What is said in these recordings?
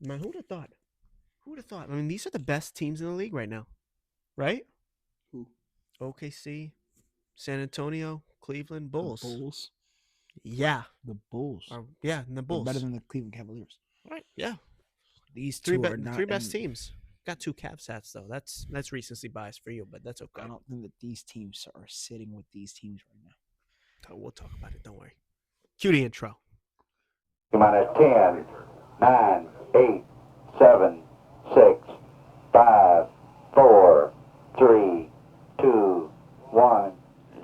Man, who'd have thought? Who'd have thought? I mean, these are the best teams in the league right now, right? Who? OKC, San Antonio, Cleveland, The Bulls. Bulls. Yeah. The Bulls. Yeah, and the They're better Bulls. than the Cleveland Cavaliers. Right. Yeah. These Three two are not. three best teams. Got 2 Cavs hats though. That's recency bias for you, but that's okay. I don't think that these teams are sitting with these teams right now. We'll talk about it. Don't worry. Cue the intro. Minus 10, 9, 8, 7, 6, 5, 4, 3, 2, 1,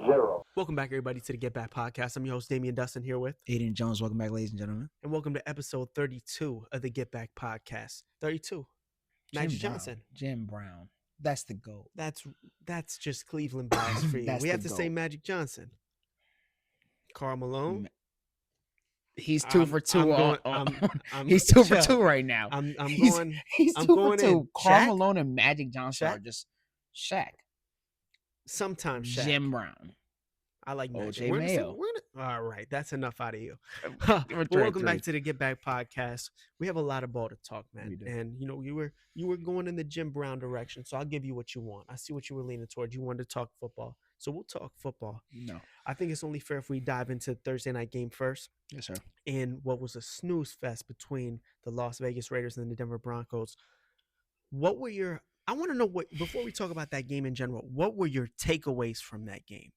0. Welcome back, everybody, to the Get Back podcast. I'm your host, Damian Dusten, here with Ayden Jones. Welcome back, ladies and gentlemen. and welcome to episode 32 of the Get Back podcast. 32. Magic Johnson. Jim Brown. That's the GOAT. That's just Cleveland bias for you. That's We have the to say GOAT. Magic Johnson. Karl Malone. He's 2 for 2. He's 2 for 2 right now. He's 2 for 2. Karl Malone and Magic Johnson are just Shaq. Sometimes Shaq. Jim Brown. I like Magic. OJ Mayo. All right, that's enough out of you. We're Welcome back to the Get Back podcast. We have a lot of ball to talk, man. We do. And you were going in the Jim Brown direction, so I'll give you what you want. I see what you were leaning towards. You wanted to talk football, so we'll talk football. No. I think it's only fair if we dive into the Thursday night game first. Yes, sir. In what was a snooze fest between the Las Vegas Raiders and the Denver Broncos. I want to know before we talk about that game in general, what were your takeaways from that game?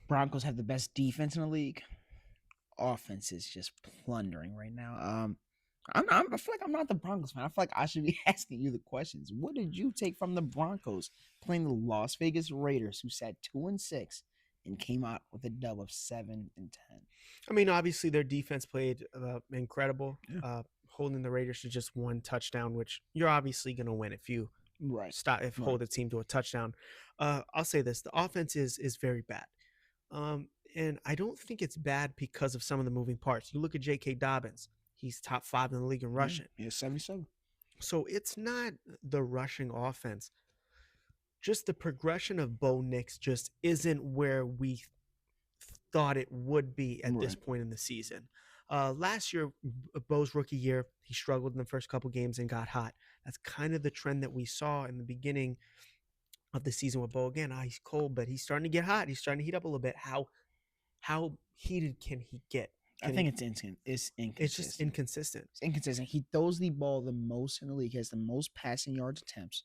Broncos have the best defense in the league. Offense is just plundering right now. I feel like I'm not the Broncos fan. I feel like I should be asking you the questions. What did you take from the Broncos playing the Las Vegas Raiders, who sat 2-6 and came out with a dub of 7-10? I mean, obviously their defense played incredible, Yeah. holding the Raiders to just 1 touchdown, which you're obviously going to win if you hold the team to a touchdown. I'll say this: the offense is very bad. And I don't think it's bad because of some of the moving parts. You look at J.K. Dobbins. He's top 5 in the league in rushing. Yeah, 77. So it's not the rushing offense. Just the progression of Bo Nix just isn't where we thought it would be at this point in the season. Last year, Bo's rookie year, he struggled in the first couple games and got hot. That's kind of the trend that we saw in the beginning of the season with Bo. Again, he's cold, but he's starting to get hot. He's starting to heat up a little bit. How heated can he get? I think it's inconsistent. It's just inconsistent. It's inconsistent. He throws the ball the most in the league. He has the most passing yards attempts,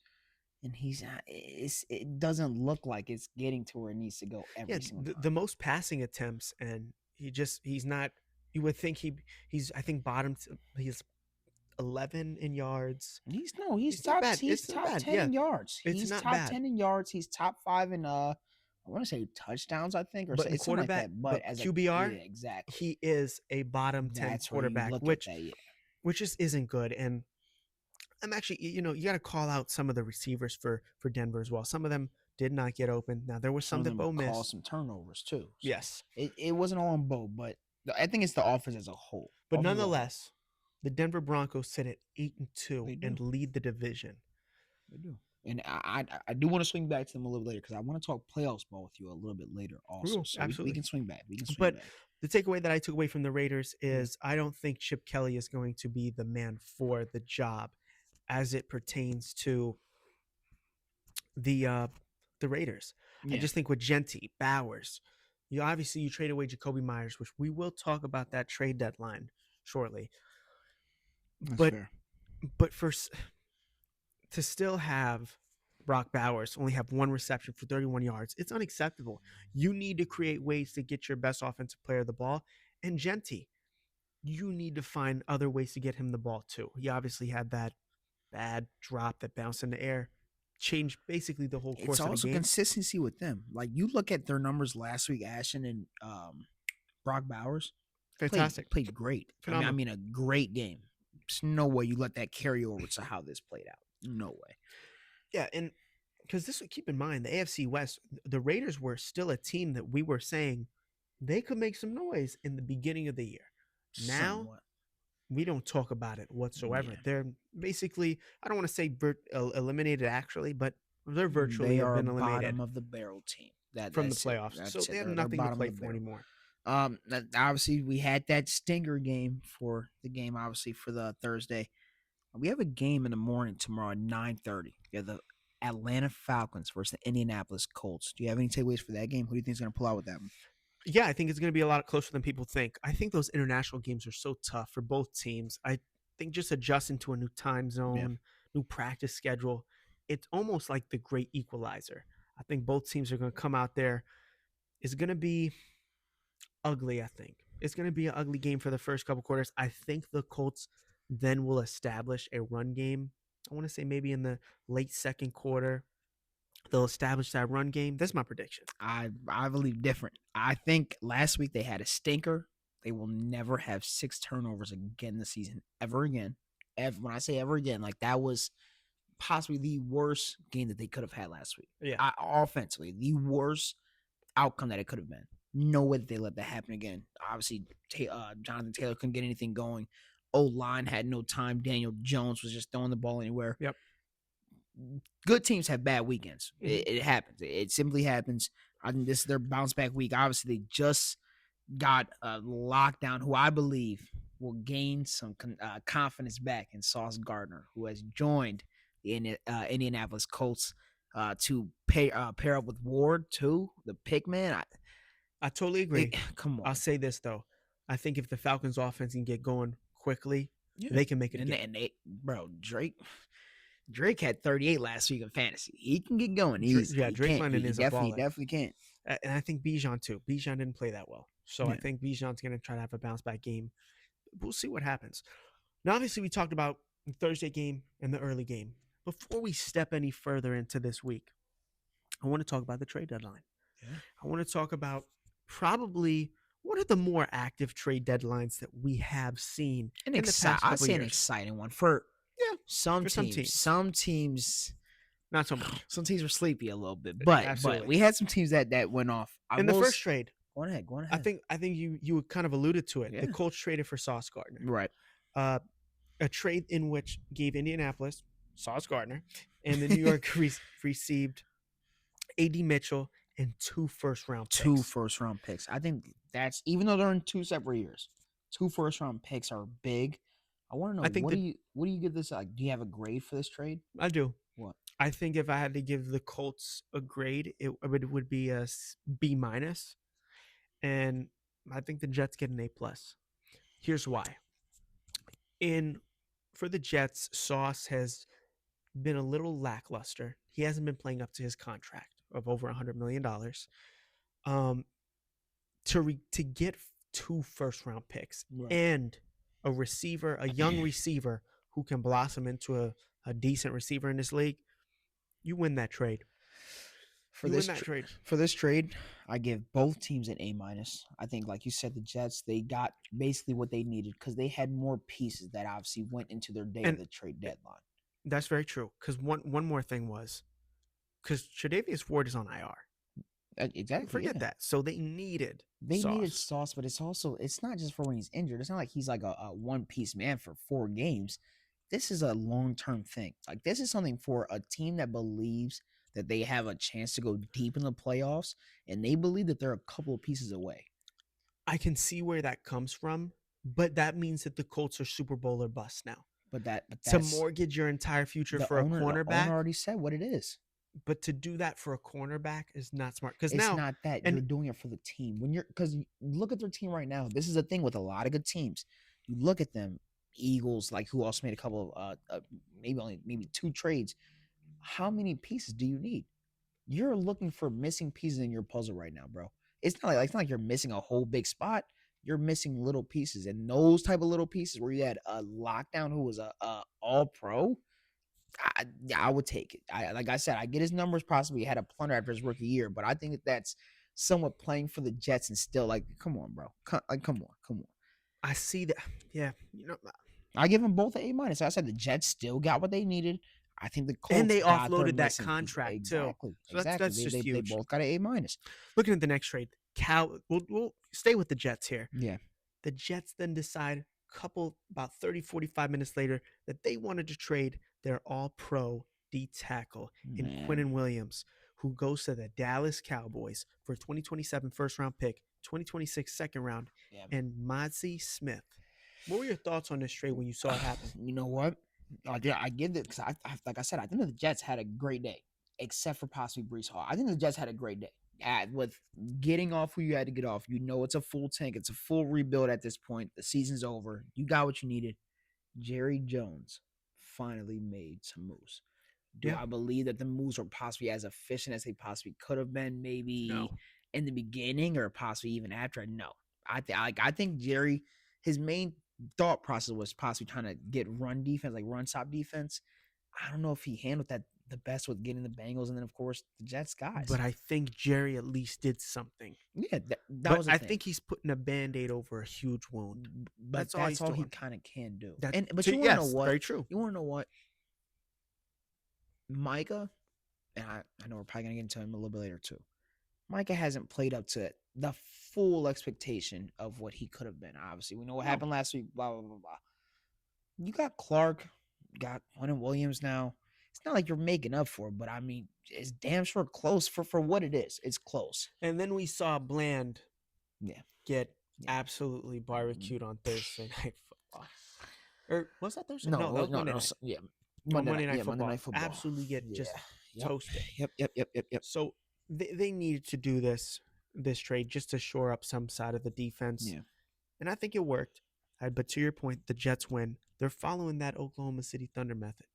and it doesn't look like it's getting to where it needs to go every single time. The most passing attempts, and he's not. You would think he's I think bottom. He's 11 in yards. He's It's top not bad. he's It's not top bad. 10 Yeah. in yards. It's He's not top bad. 10 in yards. He's top 5 in I want to say touchdowns, I think, or But in something like quarterback, that. But as QBR, yeah, exactly. he is a bottom 10 That's where you quarterback, look which at that, yeah. which just isn't good. And I'm actually, you got to call out some of the receivers for Denver as well. Some of them did not get open. Now there was some that Bo missed. Caused some turnovers too. So Yes, it wasn't all on Bo, but I think it's the offense as a whole. but nonetheless, the Denver Broncos sit at 8-2 and lead the division. They do. And I do want to swing back to them a little later because I want to talk playoffs ball with you a little bit later also. So absolutely. We can swing back. But the takeaway that I took away from the Raiders is I don't think Chip Kelly is going to be the man for the job as it pertains to the Raiders. Yeah. I just think with Genty, Bowers, you trade away Jacoby Myers, which we will talk about that trade deadline shortly. That's but fair. but to still have Brock Bowers only have 1 reception for 31 yards, it's unacceptable. You need to create ways to get your best offensive player the ball. And Genty, you need to find other ways to get him the ball too. He obviously had that bad drop that bounced in the air, changed basically the whole course of the game. It's also consistency with them. Like you look at their numbers last week, Ashton and Brock Bowers. Fantastic. Played great. Phenomenal. I mean, a great game. There's no way you let that carry over to how this played out. No way. Yeah, and because keep in mind, the AFC West, the Raiders were still a team that we were saying they could make some noise in the beginning of the year. Now, Somewhat. we don't talk about it whatsoever. Yeah. They're basically, I don't want to say eliminated actually, but they're virtually They have are been eliminated bottom of the barrel team from the playoffs. So they have nothing to play for anymore. Obviously we had that stinger game for the game. Obviously for the Thursday, we have a game in the morning tomorrow at 9:30. We have the Atlanta Falcons versus the Indianapolis Colts. Do you have any takeaways for that game? Who do you think is going to pull out with that one? Yeah, I think it's going to be a lot closer than people think. I think those international games are so tough for both teams. I think just adjusting to a new time zone, new practice schedule, it's almost like the great equalizer. I think both teams are going to come out there. It's going to be ugly, I think. It's going to be an ugly game for the first couple quarters. I think the Colts then will establish a run game. I want to say maybe in the late second quarter, they'll establish that run game. That's my prediction. I believe different. I think last week they had a stinker. They will never have 6 turnovers again this season, ever again. When I say ever again, like that was possibly the worst game that they could have had last week. Yeah. Offensively, the worst outcome that it could have been. No way that they let that happen again. Obviously, Jonathan Taylor couldn't get anything going. O-line had no time. Daniel Jones was just throwing the ball anywhere. Yep. Good teams have bad weekends. Mhm. It happens. It simply happens. I think this is their bounce back week. Obviously, they just got a lockdown, who I believe will gain some confidence back in Sauce Gardner, who has joined the Indianapolis Colts to pair up with Ward too, the pick man. I totally agree. Come on. I'll say this though. I think if the Falcons offense can get going quickly, they can make it. And they, bro, Drake had 38 last week in fantasy. He can get going. Drake London is a baller. Definitely can't. And I think Bijan too. Bijan didn't play that well. So Yeah. I think Bijan's going to try to have a bounce back game. We'll see what happens. Now, obviously, we talked about the Thursday game and the early game. Before we step any further into this week, I want to talk about the trade deadline. Yeah. I want to talk about probably what are the more active trade deadlines that we have seen in the past couple I'd say years. an exciting one for some for teams. Some teams not so much. Some teams were sleepy a little bit, but Absolutely. we had some teams that went off. In the first trade, go ahead. I think you kind of alluded to it. Yeah. The Colts traded for Sauce Gardner. Right. A trade in which gave Indianapolis Sauce Gardner, and the New York received A.D. Mitchell and 2 first-round picks. 2 first-round picks. I think that's, even though they're in 2 separate years, 2 first-round picks are big. I want to know, what do you give this? Like, do you have a grade for this trade? I do. What? I think if I had to give the Colts a grade, it would be a B-, and I think the Jets get an A+. Here's why. For the Jets, Sauce has been a little lackluster. He hasn't been playing up to his contract of over $100 million. To get 2 first-round picks and a receiver, a young receiver who can blossom into a decent receiver in this league, you win that trade. For this trade, I give both teams an A-. I think, like you said, the Jets, they got basically what they needed because they had more pieces that obviously went into their day of the trade deadline. That's very true. Because one more thing was, because Tre'Davious Ward is on IR. Exactly. Forget that. So they needed Sauce, but it's not just for when he's injured. It's not like he's like a one-piece man for 4 games. This is a long-term thing. Like, this is something for a team that believes that they have a chance to go deep in the playoffs, and they believe that they're a couple of pieces away. I can see where that comes from, but that means that the Colts are Super Bowl or bust now. But that's to mortgage your entire future for a cornerback. The owner already said what it is. But to do that for a cornerback is not smart. Because it's now not that you're doing it for the team. Because look at their team right now. This is the thing with a lot of good teams. You look at them, Eagles, like, who also made a couple of maybe 2 trades. How many pieces do you need? You're looking for missing pieces in your puzzle right now, bro. It's not like you're missing a whole big spot. You're missing little pieces, and those type of little pieces where you had a lockdown who was a all-pro. I would take it. Like I said, I get his numbers. Possibly had a plunder after his rookie year, but I think that's somewhat playing for the Jets and still, like, come on, bro. Come on. I see that. Yeah, I give them both an A-. I said the Jets still got what they needed. I think the Colts and they got offloaded that contract too. So that's just huge. They both got an A-. Looking at the next trade, we'll stay with the Jets here. Yeah. The Jets then decide about 30, 45 minutes later that they wanted to trade their all-pro D tackle in Quinnen Williams, who goes to the Dallas Cowboys for a 2027 first-round pick, 2026 second round, Yeah. and Mozzie Smith. What were your thoughts on this trade when you saw it happen? You know what? I give it because like I said, I think the Jets had a great day, except for possibly Brees Hall. I think the Jets had a great day. With getting off who you had to get off. You know it's a full tank. It's a full rebuild at this point. The season's over. You got what you needed. Jerry Jones finally made some moves. Do Yeah. I believe that the moves were possibly as efficient as they possibly could have been? Maybe No. in the beginning or possibly even after. No, I think Jerry, his main thought process was possibly trying to get run defense, like run stop defense. I don't know if he handled that the best with getting the Bengals and then of course the Jets guys. But I think Jerry at least did something. Yeah, that But was. I think he's putting a Band-Aid over a huge wound. But that's all he's he doing. kind of can do. That, But to, you want to know yes, what? Very true. You want to know what? Micah, and I know we're probably gonna get into him a little bit later too. Micah hasn't played up to the full expectation of what he could have been. Obviously, we know what happened last week. Blah blah blah blah. You got Clark, you got Quentin Williams now. It's not like you're making up for it, but I mean, it's damn sure close for what it is. It's close. And then we saw Bland get Yeah. absolutely barbecued on Thursday Night Football. Or was that Thursday? No, that was Monday night. Yeah. Monday Night Football. Monday Night Football. Absolutely get just toasted. Yep. So they needed to do this trade just to shore up some side of the defense. Yeah. And I think it worked. But to your point, the Jets win. They're following that Oklahoma City Thunder method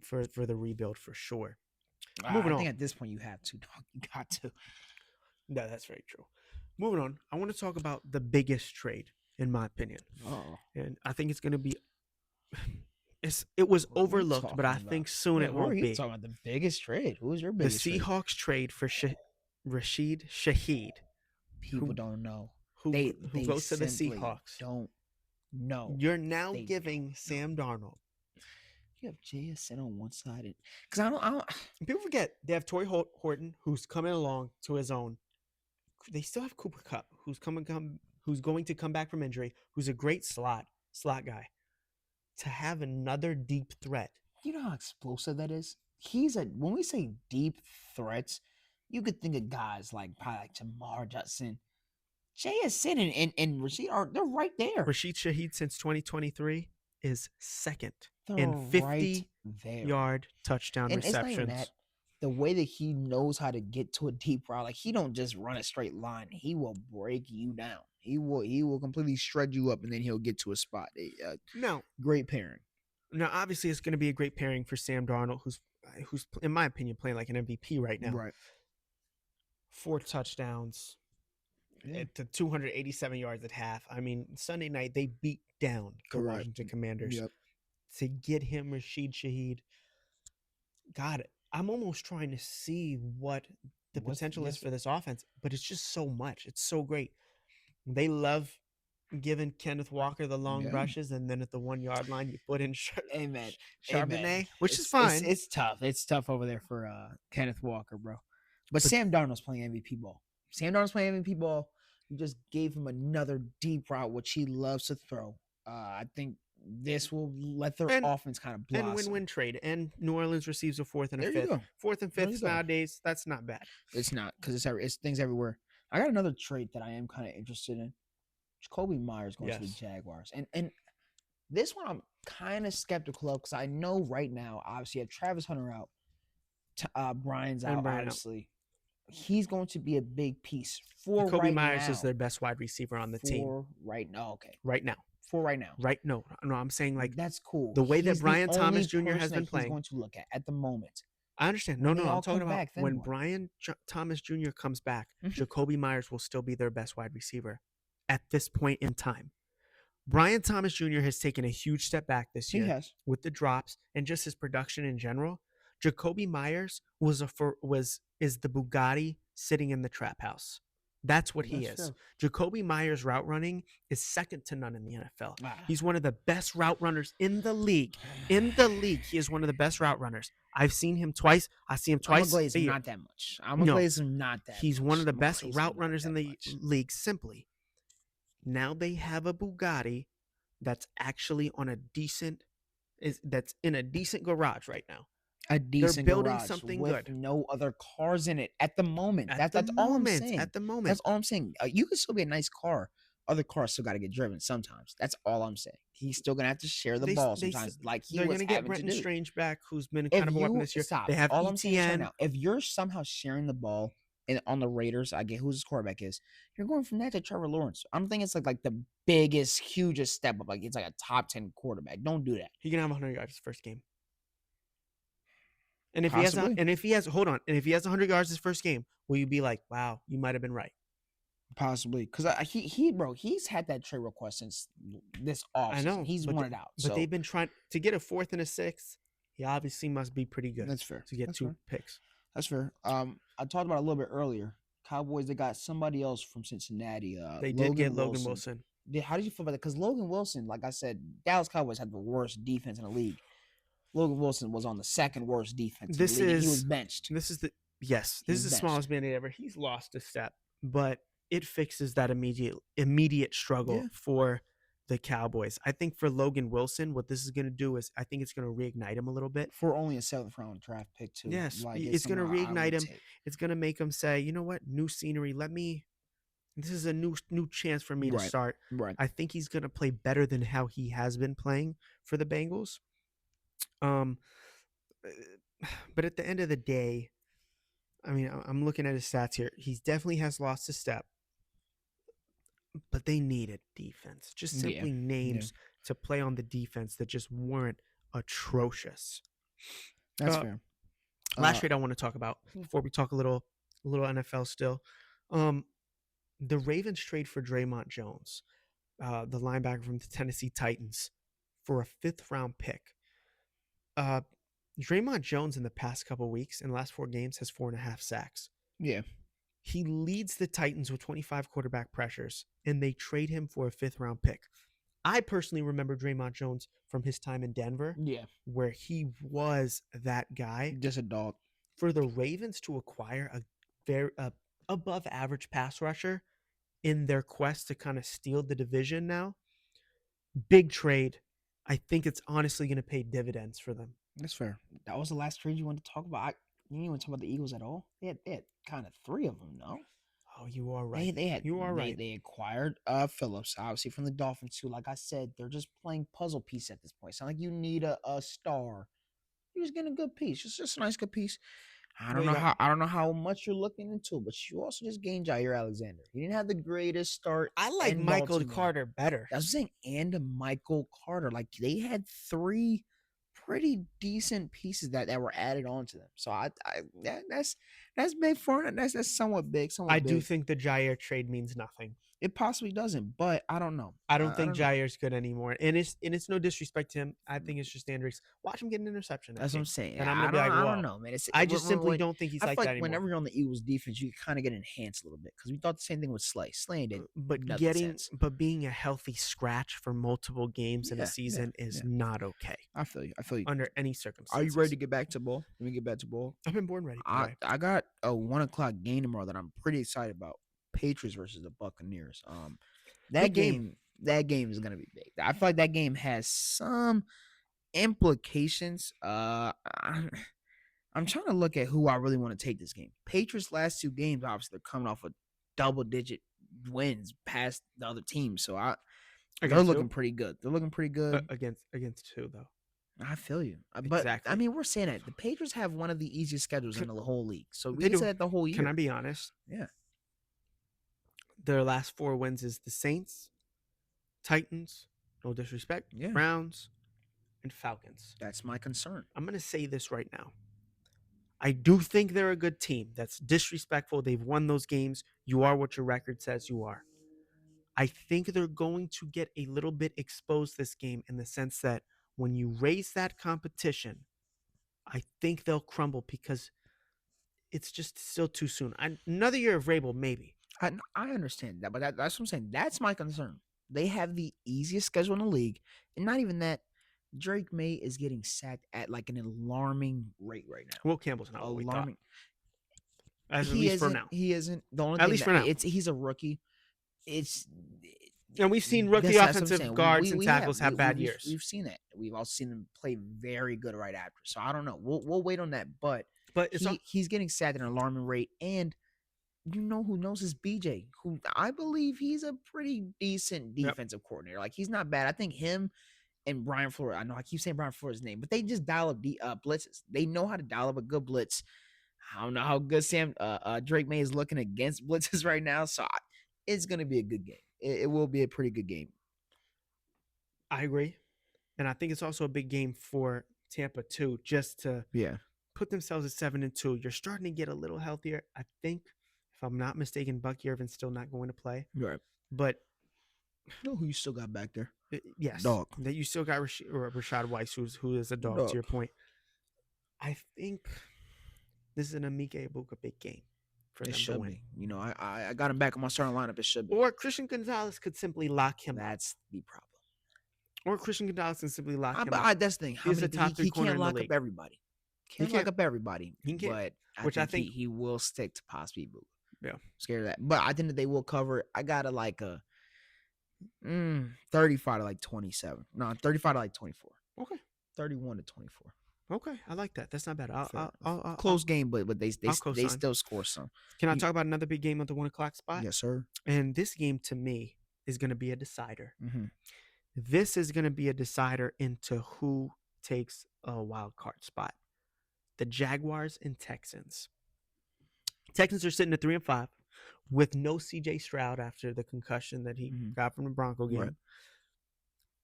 for the rebuild for sure. Moving I on. think at this point you have to, dog. You got to. No, that's very true. Moving on, I want to talk about the biggest trade, in my opinion. Oh. And I think it's going to be it was What are you overlooked, but I talking think about? soon it What are won't you be. talking about? The biggest trade? Who was your The biggest trade? Seahawks trade for Rashid Shaheed. People who- don't know. Who They goes to the simply Seahawks. Don't know. You're now They giving don't Sam Darnold. You have JSN on one side, because I don't. People forget they have Torrey Horton, who's coming along to his own. They still have Cooper Kupp, who's going to come back from injury, who's a great slot guy. To have another deep threat. You know how explosive that is. When we say deep threats, you could think of guys like probably like Jamar Dustin, JSN, and Rashid they're right there. Rashid Shaheed since 2023 is second They're in 50 right there. yard touchdown And it's not even receptions. that. The way that he knows how to get to a deep route, like he don't just run a straight line. He will break you down. He will completely shred you up, and then he'll get to a spot. Now, Great pairing. Now, obviously, it's going to be a great pairing for Sam Darnold, who's in my opinion playing like an MVP right now. Right. 4 touchdowns, to 287 yards at half. I mean, Sunday night they beat down the Correct. Washington Commanders. Yep. To get him Rashid Shaheed, got it. I'm almost trying to see what the potential is for this offense, but it's just so much. It's so great. They love giving Kenneth Walker the long rushes, and then at the 1 yard line you put in Amen. Charbonnet, which is fine. It's tough. It's tough over there for Kenneth Walker, bro. But Sam Darnold's playing MVP ball. You just gave him another deep route, which he loves to throw. I think this will let their offense kind of blossom. And win-win trade. And New Orleans receives a 4th and a There you 5th. go. 4th and 5th nowadays, that's not bad. It's not, because it's things everywhere. I got another trade that I am kind of interested in. Jacoby Myers going to the Jaguars. And this one I'm kind of skeptical of, because I know right now, obviously, you have Travis Hunter out. Brian's out, obviously. He's going to be a big piece for Jacoby right Myers now. is their best wide receiver on the team. Right now. Okay. Right now. For right now. No, I'm saying like that's cool. The way He's that Brian the Thomas only Jr. has person been that playing. He's going to look at the moment. I understand. When No, they I'm all talking come about back, then when what? Brian Thomas Jr. comes back, Mhm. Jacoby Myers will still be their best wide receiver at this point in time. Brian Thomas Jr. has taken a huge step back this year He has. with the drops and just his production in general. Jacoby Myers is the Bugatti sitting in the trap house. That's what he is. True. Jacoby Myers' route running is second to none in the NFL. Ah. He's one of the best route runners in the league. He is one of the best route runners. I've seen him twice. I see him twice. I'm a year. not that much. I'm gonna glaze him not that He's much. one of the I'm best gonna glaze him route not runners in that the much. league. Simply, now they have a Bugatti that's actually on that's in a decent garage right now. a decent building garage something with good. no other cars in it at the moment. At That's the all I'm moment, saying. at the moment. That's all I'm saying. You can still be a nice car. Other cars still got to get driven sometimes. That's all I'm saying. He's still gonna have to share the ball sometimes, like he They're was going to get having to Brenton do. Strange back, who's been If kind of a weapon you this year. stop, They have all I'm saying is right ETN. now, if you're somehow sharing the ball on the Raiders, I get who's his quarterback is. You're going from that to Trevor Lawrence. I don't think it's like the biggest, hugest step up. Like it's like a top 10 quarterback. Don't do that. He can have 100 yards his first game. And if Possibly. he has 100 yards his first game, will you be like, wow, you might have been right? Possibly, because he's had that trade request since this offseason. I know He's wanted out. But they've been trying to get a 4th and a 6th. He obviously must be pretty good. That's fair. To get That's 2 fair. picks. That's fair. I talked about it a little bit earlier. Cowboys, they got somebody else from Cincinnati. They did get Logan Wilson. How did you feel about that? Because Logan Wilson, like I said, Dallas Cowboys had the worst defense in the league. Logan Wilson was on the second worst defense in the league. He was benched. This is the smallest Band-Aid ever. He's lost a step, but it fixes that immediate struggle for the Cowboys. I think for Logan Wilson, what this is going to do is I think it's going to reignite him a little bit. For only a 7th round draft pick too. Yes, it's going to reignite him. It's going to make him say, you know what, new scenery. This is a new chance for me to start. Right. I think he's going to play better than how he has been playing for the Bengals. But at the end of the day, I mean, I'm looking at his stats here. He definitely has lost a step, but they needed defense. Just simply names to play on the defense that just weren't atrocious. That's fair. Last trade I want to talk about before we talk a little NFL still. The Ravens trade for Draymond Jones, the linebacker from the Tennessee Titans, for a 5th round pick. Draymond Jones in the past couple weeks, in the last 4 games, has 4.5 sacks. Yeah. He leads the Titans with 25 quarterback pressures, and they trade him for a 5th round pick. I personally remember Draymond Jones from his time in Denver, where he was that guy. Just a dog. For the Ravens to acquire a very above average pass rusher in their quest to kind of steal the division now, big trade. I think it's honestly going to pay dividends for them. That's fair. That was the last trade you wanted to talk about. You didn't even talk about the Eagles at all. They had kind of 3 of them, no? Oh, you are right. They acquired Phillips, obviously from the Dolphins too. Like I said, they're just playing puzzle piece at this point. It's not like you need a star. You're just getting a good piece. Just a nice good piece. I don't know how much you're looking into, but you also just gained Jair Alexander. He didn't have the greatest start. I like Michael Carter better. That's what I'm saying. And Michael Carter. Like they had 3 pretty decent pieces that were added onto them. So that's big for it. That's somewhat big. I do think the Jair trade means nothing. It possibly doesn't, but I don't know. I don't think Jair's good anymore. And it's no disrespect to him. I think it's just Andrews. Watch him get an interception. That's what I'm saying. And I'm gonna be like, I don't know, man. I just simply don't think he's like that anymore. Whenever you're on the Eagles defense, you kind of get enhanced a little bit because we thought the same thing with Slay. Slay did, but being a healthy scratch for multiple games in a season is not okay. I feel you. Under any circumstances. Are you ready to get back to ball? Let me get back to ball. I've been born ready. I got a 1:00 game tomorrow that I'm pretty excited about. Patriots versus the Buccaneers. That game is gonna be big. I feel like that game has some implications. I'm trying to look at who I really want to take this game. Patriots last 2 games, obviously they're coming off of double-digit wins past the other teams, so they're looking pretty good. They're looking pretty good against 2 though. I feel you, but exactly. I mean, we're saying that the Patriots have one of the easiest schedules in the whole league, so we said that the whole year. Can I be honest? Yeah. Their last 4 wins is the Saints, Titans, no disrespect, Browns, and Falcons. That's my concern. I'm going to say this right now. I do think they're a good team. That's disrespectful. They've won those games. You are what your record says you are. I think they're going to get a little bit exposed this game in the sense that when you raise that competition, I think they'll crumble because it's just still too soon. Another year of Vrabel, maybe. I understand that, but that's what I'm saying. That's my concern. They have the easiest schedule in the league, and not even that. Drake May is getting sacked at like an alarming rate right now. Will Campbell's not alarming. At least for now. He isn't. The only at least for now. He's a rookie. And we've seen rookie offensive guards and tackles have bad years. We've seen that. we've also seen him play very good right after. So I don't know. We'll wait on that. But it's he's getting sacked at an alarming rate. And you know who knows is BJ, who I believe he's a pretty decent defensive coordinator. Like, he's not bad. I think him and Brian Flores, I know I keep saying Brian Flores' name, but they just dial up the blitzes. They know how to dial up a good blitz. I don't know how good Drake May is looking against blitzes right now, so it's gonna be a good game. It will be a pretty good game. I agree, and I think it's also a big game for Tampa too, just to put themselves at 7-2. You're starting to get a little healthier. I think, if I'm not mistaken, Buck Irvin's still not going to play. Right. But you know who you still got back there? Yes. Dog. That you still got Rashad Weiss, who is a dog, to your point. I think this is an Emeka Egbuka big game for them to win. You know, I got him back in my starting lineup. It should be. Or Christian Gonzalez could simply lock him That's the problem. Or Christian Gonzalez can simply lock him up. That's the thing. He's a top three corner can't in the lock league. up everybody. Can't lock up everybody. He can. But I think he will stick to possibly Egbuka. Yeah. I'm scared of that. But I think that they will cover. I got a 35 to 27. No, 35 to 24. Okay. 31 to 24. Okay, I like that. That's not bad. I'll close game, but they still score some. Can I talk about another big game at the 1 o'clock spot? Yes, sir. And this game to me is going to be a decider. Mm-hmm. This is going to be a decider into who takes a wild card spot. The Jaguars and Texans. Texans are sitting at 3-5 with no CJ Stroud after the concussion that he got from the Bronco game. Right.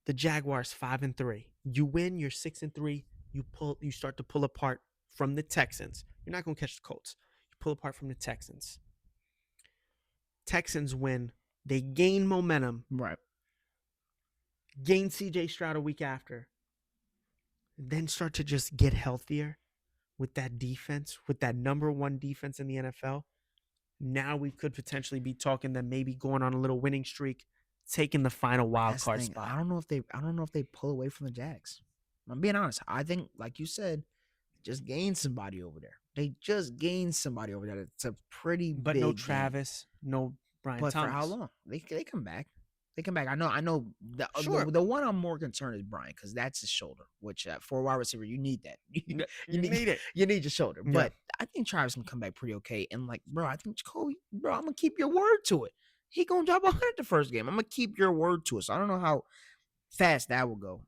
The Jaguars 5-3. You win, you're 6-3. You start to pull apart from the Texans. You're not going to catch the Colts. You pull apart from the Texans. Texans win. They gain momentum. Right. Gain CJ Stroud a week after. Then start to just get healthier with that defense, with that number one defense in the NFL. Now we could potentially be talking them maybe going on a little winning streak, taking the final wild card spot. I don't know if they pull away from the Jags. I'm being honest. I think, like you said, just gain somebody over there. They just gained somebody over there. It's a pretty big no Travis, no Brian Thomas. For how long? They come back. They come back. I know. The one I'm more concerned is Brian, because that's his shoulder. Which for a wide receiver, you need that. You need it. You need your shoulder. Yeah. But I think Travis can come back pretty okay. And I think Jacoby, I'm gonna keep your word to it. He gonna drop 100 the first game. I'm gonna keep your word to it. So I don't know how fast that will go.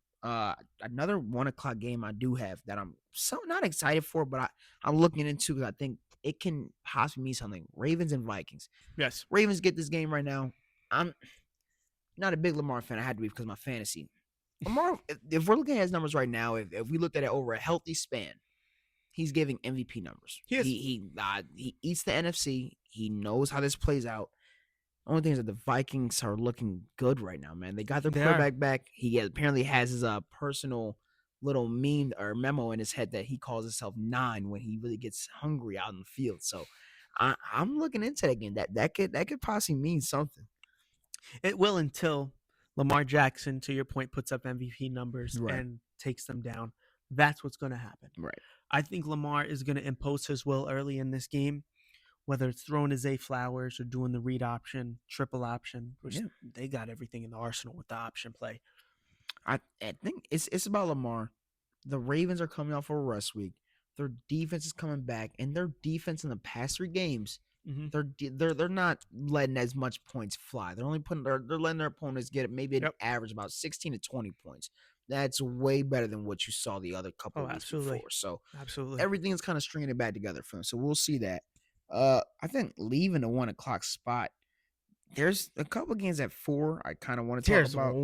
Another 1 o'clock game I do have that I'm so not excited for, but I'm looking into because I think it can possibly mean something. Ravens and Vikings. Yes. Ravens get this game right now. I'm not a big Lamar fan. I had to be because of my fantasy. Lamar, if we're looking at his numbers right now, if we looked at it over a healthy span, he's giving MVP numbers. He eats the NFC. He knows how this plays out. Only thing is that the Vikings are looking good right now, man. They got their quarterback back. He apparently has his personal little meme or memo in his head that he calls himself 9 when he really gets hungry out in the field. So I'm looking into that game. That could possibly mean something. It will, until Lamar Jackson, to your point, puts up MVP numbers and takes them down. That's what's going to happen. Right. I think Lamar is going to impose his will early in this game, whether it's throwing to Zay Flowers or doing the read option, triple option, which they got everything in the arsenal with the option play. I think it's about Lamar. The Ravens are coming off a rest week. Their defense is coming back, and their defense in the past 3 games, they're not letting as much points fly. They're only they're letting their opponents get maybe an average about 16 to 20 points. That's way better than what you saw the other couple of weeks before. So everything is kind of stringing it back together for them. So we'll see that. I think leaving the 1 o'clock spot, there's a couple games at 4. I kind of want to talk about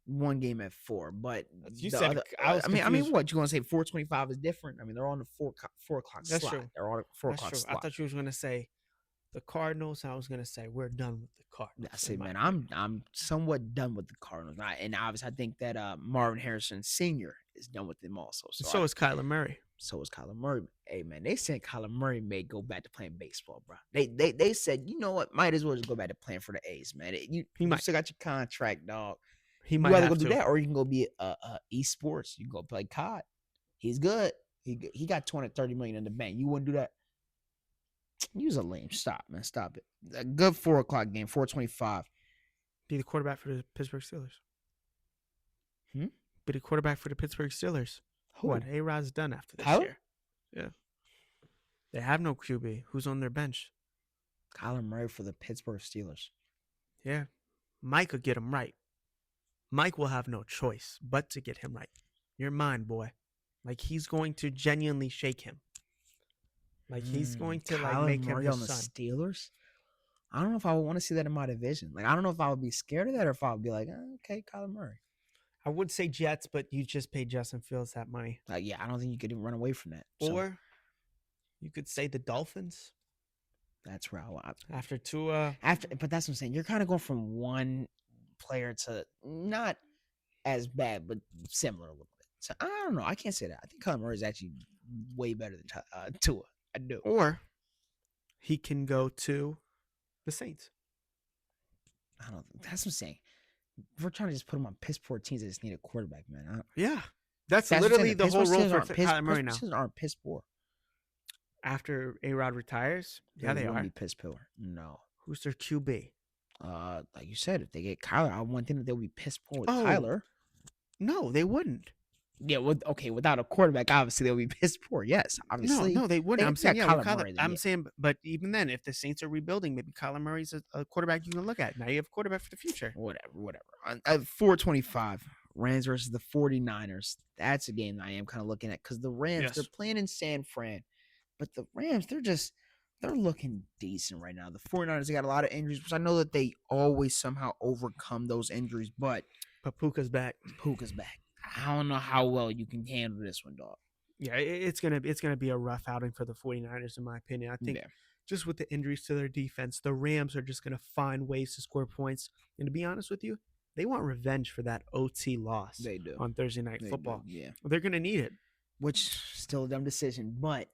one game at 4, but you said I mean, what you gonna say? 4:25 is different. I mean, they're on the 4 o'clock That's slot. True. They're on a 4 o'clock true. slot. I thought you was gonna say the Cardinals. I was gonna say we're done with the Cardinals. I say, man, I'm somewhat done with the Cardinals, and obviously I think that Marvin Harrison Sr. is done with them also. So is Kyler Murray. So is Kyler Murray. Hey, man, they said Kyler Murray may go back to playing baseball, bro. They said, you know what, might as well just go back to playing for the A's, man. You still got your contract, dog. He might rather go do that, or you can go be esports. You can go play COD. He's good. He got $230 million in the bank. You wouldn't do that? Use a lame. Stop, man. Stop it. A good 4 o'clock game, 4:25. Be the quarterback for the Pittsburgh Steelers. be the quarterback for the Pittsburgh Steelers. Who? What? A-Rod's done after this Kyler? year. Yeah. They have no QB. Who's on their bench? Kyler Murray for the Pittsburgh Steelers. Yeah. Mike could get him right. Mike will have no choice but to get him right. You're mine, boy. Like, he's going to genuinely shake him. Like, he's going to Kyler make Murray him on his the son. Steelers. I don't know if I would want to see that in my division. Like, I don't know if I would be scared of that or if I would be like, okay, Kyler Murray. I would say Jets, but you just paid Justin Fields that money. Yeah, I don't think you could even run away from that. So, Or you could say the Dolphins that's where after Tua. but that's what I'm saying. You're kind of going from one player to not as bad, but similar a little bit. So I don't know. I can't say that. I think Kyler Murray is actually way better than Tua. I do. Or he can go to the Saints. I don't. That's what I'm saying. We're trying to just put him on piss poor teams that just need a quarterback, man. Yeah. That's That's what I'm literally saying. the whole Pittsburgh role Steelers for aren't piss- Kyler Murray now. Pittsburgh Steelers aren't piss poor. After A-Rod retires, yeah, they wouldn't are. be piss poor. No. Who's their QB? Like you said, if they get Kyler, I want them that they'll be piss poor with Oh. Kyler. No, they wouldn't. Yeah, without a quarterback, obviously they'll be piss poor. Yes, obviously. No, they wouldn't. they I'm saying, got yeah, with Kyler Kyler, Murray then, I'm yeah. saying, but even then, if the Saints are rebuilding, maybe Kyler Murray's a quarterback you can look at. Now you have a quarterback for the future. Whatever. At 425, Rams versus the 49ers. That's a game I am kind of looking at because the Rams, Yes. they're playing in San Fran. But the Rams, they're looking decent right now. The 49ers, they got a lot of injuries, which I know that they always somehow overcome those injuries, but But Puka's back. Puka's back. I don't know how well you can handle this one, dog. Yeah, it's gonna be a rough outing for the 49ers, in my opinion. I think just with the injuries to their defense, the Rams are just gonna find ways to score points. And to be honest with you, they want revenge for that OT loss They do. on Thursday Night They Football. do, yeah. They're gonna need it. Which still a dumb decision, but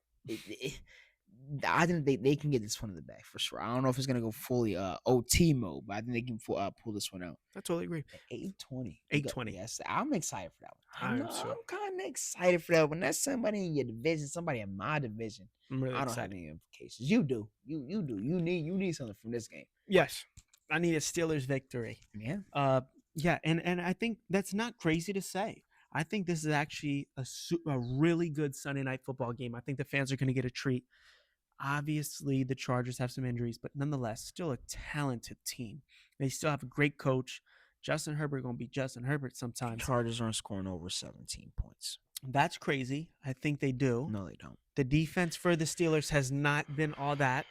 I think they can get this one in the bag for sure. I don't know if it's gonna go fully OT mode, but I think they can pull this one out. I totally agree. 820. 820. Yes, I'm excited for that one. I am too. I'm kind of excited for that one. That's somebody in your division, somebody in my division. I'm really I don't excited. have any implications. You do. You do. You need something from this game. Yes, I need a Steelers victory. Yeah. Yeah, and I think that's not crazy to say. I think this is actually a really good Sunday Night Football game. I think the fans are going to get a treat. Obviously, the Chargers have some injuries, but nonetheless, still a talented team. They still have a great coach. Justin Herbert going to be Justin Herbert sometimes. Chargers aren't scoring over 17 points. That's crazy. I think they do. No, they don't. The defense for the Steelers has not been all that.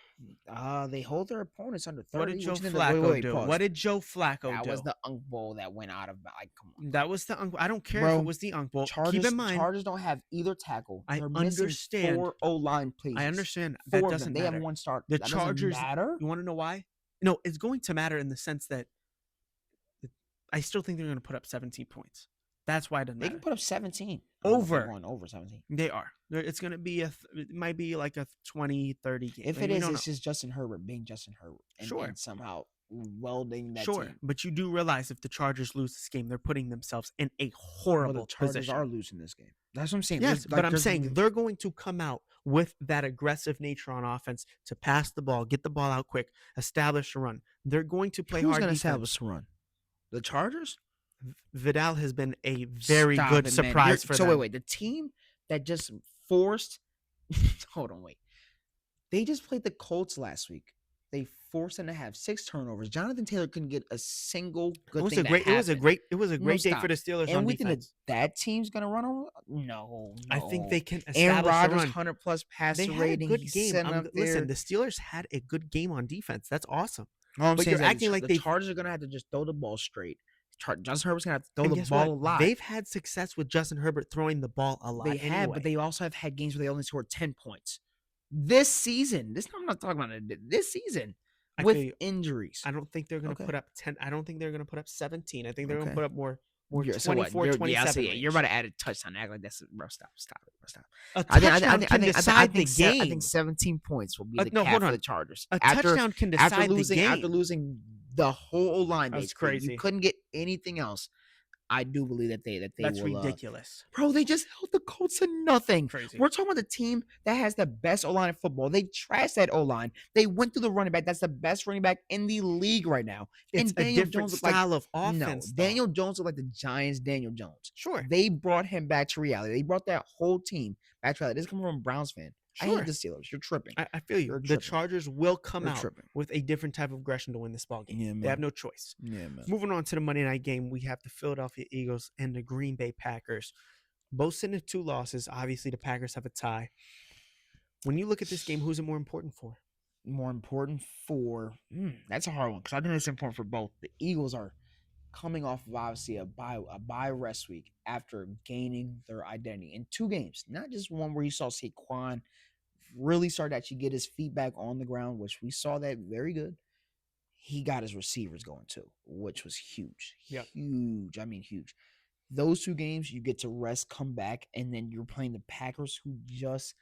They hold their opponents under 30. What did Joe which then- Flacco do? pause. What did Joe Flacco That do? was the Unk Bowl that went out of like. Come on. That was the Unk. I don't care if Bro, it was the Unk Bowl. Chargers, Keep in mind, Chargers don't have either tackle. I They're missing understand. 4 O-line plays. I understand. Four That of doesn't them. They matter. have one start. The That doesn't Chargers. matter. You want to know why? No, it's going to matter in the sense that I still think they're going to put up 17 points. That's why it doesn't They matter. can put up 17. Over. Over 17. They are. It's going to be it might be like a 20-30 game. If Like, it we is, don't it's know. just Justin Herbert being Justin Herbert. And, Sure. and somehow welding that Sure, team. but you do realize if the Chargers lose this game, they're putting themselves in a Well, horrible the Chargers position. are losing this game. That's what I'm saying. Yes, There's, but I'm there's- saying they're going to come out with that aggressive nature on offense to pass the ball, get the ball out quick, establish a run. They're going to play who's hard going to defense. establish a run? The Chargers? Vidal has been a very Stop good it, man. surprise for so them. wait. The team that just forced hold on, wait. They just played the Colts last week. They forced them to have 6 turnovers. Jonathan Taylor couldn't get a single good It was thing a great. to It was a happen. great day stop. for the Steelers And on we think defense. that team's gonna run over. No, I think they can Aaron establish a Rodgers, run. 100+ passer They had a rating. good He's game. sitting up there. Listen, the Steelers had a good game on defense. That's awesome. All I'm but saying you're is that acting like the they- Chargers are gonna have to just throw the ball straight. Justin Herbert's gonna have to throw And the guess ball what? a lot. They've had success with Justin Herbert throwing the ball a lot. They have, anyway. but they also have had games where they only scored 10 points. This season, I'm not talking about it. This season, I with feel you. injuries. I don't think they're going to Okay. put up 10. I don't think they're going to put up 17. I think they're going Okay. to put up more Yeah, so what? 24, You're, 27. yeah, so yeah, you're range. about to add a touchdown. Act like that's bro. Stop. A I touchdown think- can I think- decide the I game. think 17 points will be the no, cap hold for on. the Chargers. A After- touchdown can decide after losing the game. after losing the whole line. That's basically. crazy. You couldn't get anything else. I do believe that they That's will. ridiculous. Bro, they just held the Colts to nothing. Crazy. We're talking about the team that has the best O-line in football. They trashed that O-line. They went through the running back. That's the best running back in the league right now. It's and a Daniel different Jones looked like style of no. offense. though. Daniel Jones looked like the Giants' Daniel Jones. Sure. They brought him back to reality. They brought that whole team back to reality. This is coming from a Browns fan. I Sure. hate the Steelers. You're tripping. I feel you. You're The tripping. Chargers will come You're out tripping. with a different type of aggression to win this ball game. Yeah, They have man. no choice. Yeah, man. Moving on to the Monday night game, we have the Philadelphia Eagles and the Green Bay Packers. Both sitting at 2 losses. Obviously, the Packers have a tie. When you look at this game, who's it more important for? More important for that's a hard one because I think it's important for both. The Eagles are coming off of obviously a bye rest week after gaining their identity in 2 games, not just one where you saw Saquon really start to actually get his feet back on the ground, which we saw that very good. He got his receivers going too, which was huge. Yep. Huge. I mean, huge. Those 2 games, you get to rest, come back, and then you're playing the Packers, who just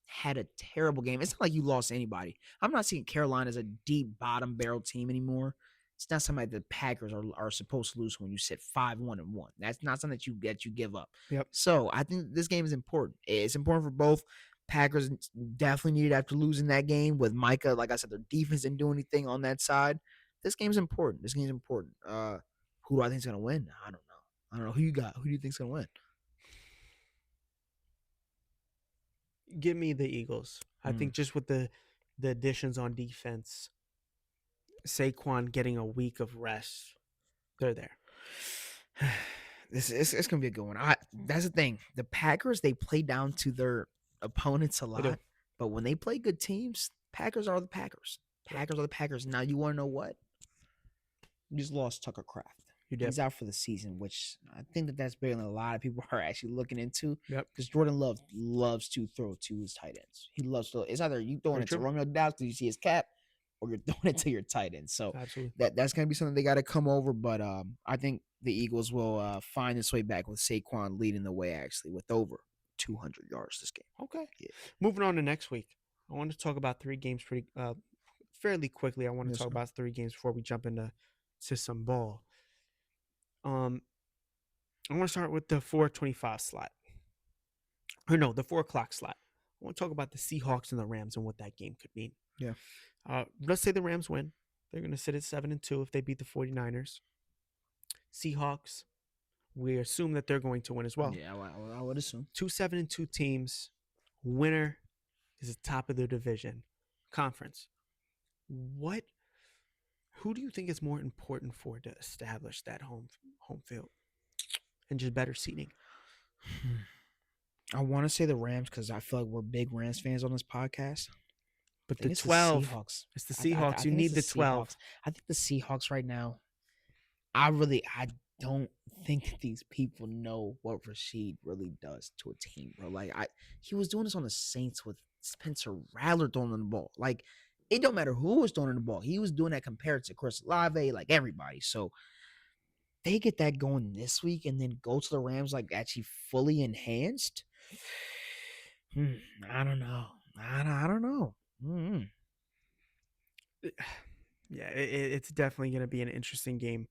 had a terrible game. It's not like you lost anybody. I'm not seeing Carolina as a deep bottom barrel team anymore. It's not something that the Packers are supposed to lose when you sit 5-1-1. That's not something that you give up. Yep. So I think this game is important. It's important for both. Packers definitely needed after losing that game with Micah. Like I said, their defense didn't do anything on that side. This game's important. Who do I think is gonna win? I don't know. Who you got? Who do you think's gonna win? Give me the Eagles. I think just with the additions on defense, Saquon getting a week of rest, they're there. It's gonna be a good one. That's the thing. The Packers, they play down to their opponents a do. lot, but when they play good teams, Packers are the Packers. Packers are the Packers. Now you want to know what? You just lost Tucker Kraft. You did. He's out for the season, which I think that's bigger than a lot of people are actually looking into. Yep. Because Jordan Love loves to throw to his tight ends. He loves to. It's either you throwing Very it to true. Romeo Doubs because you see his cap, or you're throwing it to your tight end. So Absolutely. that's gonna be something they got to come over. But I think the Eagles will find this way back with Saquon leading the way actually with over 200 yards this game. Okay. Yeah. Moving on to next week. I want to talk about 3 games fairly quickly. I want to Yes, talk sir. about 3 games before we jump into some ball. I want to start with the 4:25 slot. Or no, the 4 o'clock slot. I want to talk about the Seahawks and the Rams and what that game could mean. Yeah. Let's say the Rams win. They're going to sit at 7-2 if they beat the 49ers. Seahawks, we assume that they're going to win as well. Yeah, I would assume. 2 7-2 teams. Winner is the top of their division. Conference. Who do you think is more important for to establish that home field and just better seating? I want to say the Rams because I feel like we're big Rams fans on this podcast. But I think the it's 12. Seahawks. It's the I Seahawks. You think need it's the 12. Seahawks. I think the Seahawks right now. I don't think these people know what Rashid really does to a team, bro. Like he was doing this on the Saints with Spencer Rattler throwing the ball. Like it don't matter who was throwing the ball. He was doing that compared to Chris Olave, like everybody. So they get that going this week and then go to the Rams like actually fully enhanced. I don't know. I don't know. Mm-hmm. Yeah, it's definitely going to be an interesting game.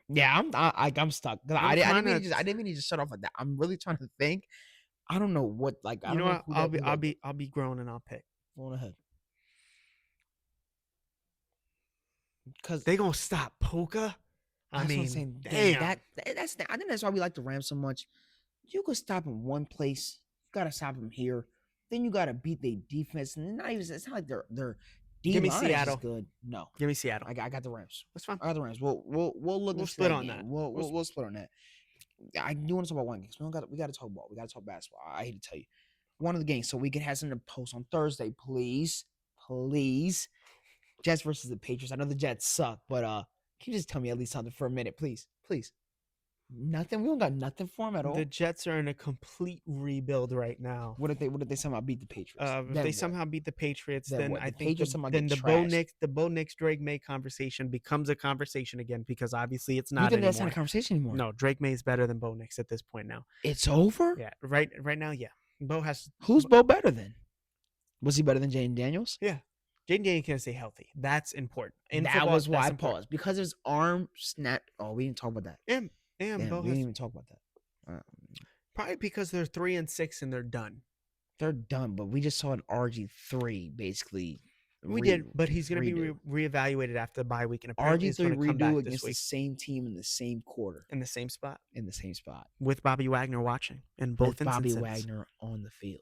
Yeah, I'm stuck. I didn't mean to just shut off like that. I'm really trying to think. I don't know what like. I You don't know know what? who I'll be grown and I'll pick. Go ahead. Because They gonna stop Puka. I that's what I'm mean, saying. damn. I think that's why we like the Rams so much. You could stop him one place. You gotta stop him here. Then you gotta beat their defense, and it's not like their Give me D-line is Seattle. just good. No, Give me Seattle. I got the Rams. That's fine. I got the Rams. We'll look We'll into split that on game. that. We'll split on that. I do want to talk about one game. We got to talk ball. We got to talk basketball. I hate to tell you, one of the games, so we can have something to post on Thursday, please. Jets versus the Patriots. I know the Jets suck, but can you just tell me at least something for a minute, please? Nothing. We don't got nothing for them at all. The Jets are in a complete rebuild right now. What if they somehow beat the Patriots? If they somehow beat the Patriots, Then then what? I The think Patriots somehow then get the Bo Nix Drake May conversation becomes a conversation again because obviously it's You not think anymore. that's not a conversation anymore? No, Drake May is better than Bo Nix at this point now. It's over. Yeah, right now, yeah. Bo has Who's Bo better than? Was he better than Jaden Daniels? Yeah. Jaden Daniels can stay healthy. That's important. In that football, was why that's I important. paused because his arm snapped. Oh, we didn't talk about that. And Damn, Bo we has didn't even talk about that. probably because they're 3-6 and they're done. They're done, but we just saw an RG3 basically. We did, but he's going to be reevaluated after the bye week, and apparently he's going to come back redo this against the week same team in the same quarter in the same spot with with Bobby Wagner watching in both Bobby instances. Wagner on the field.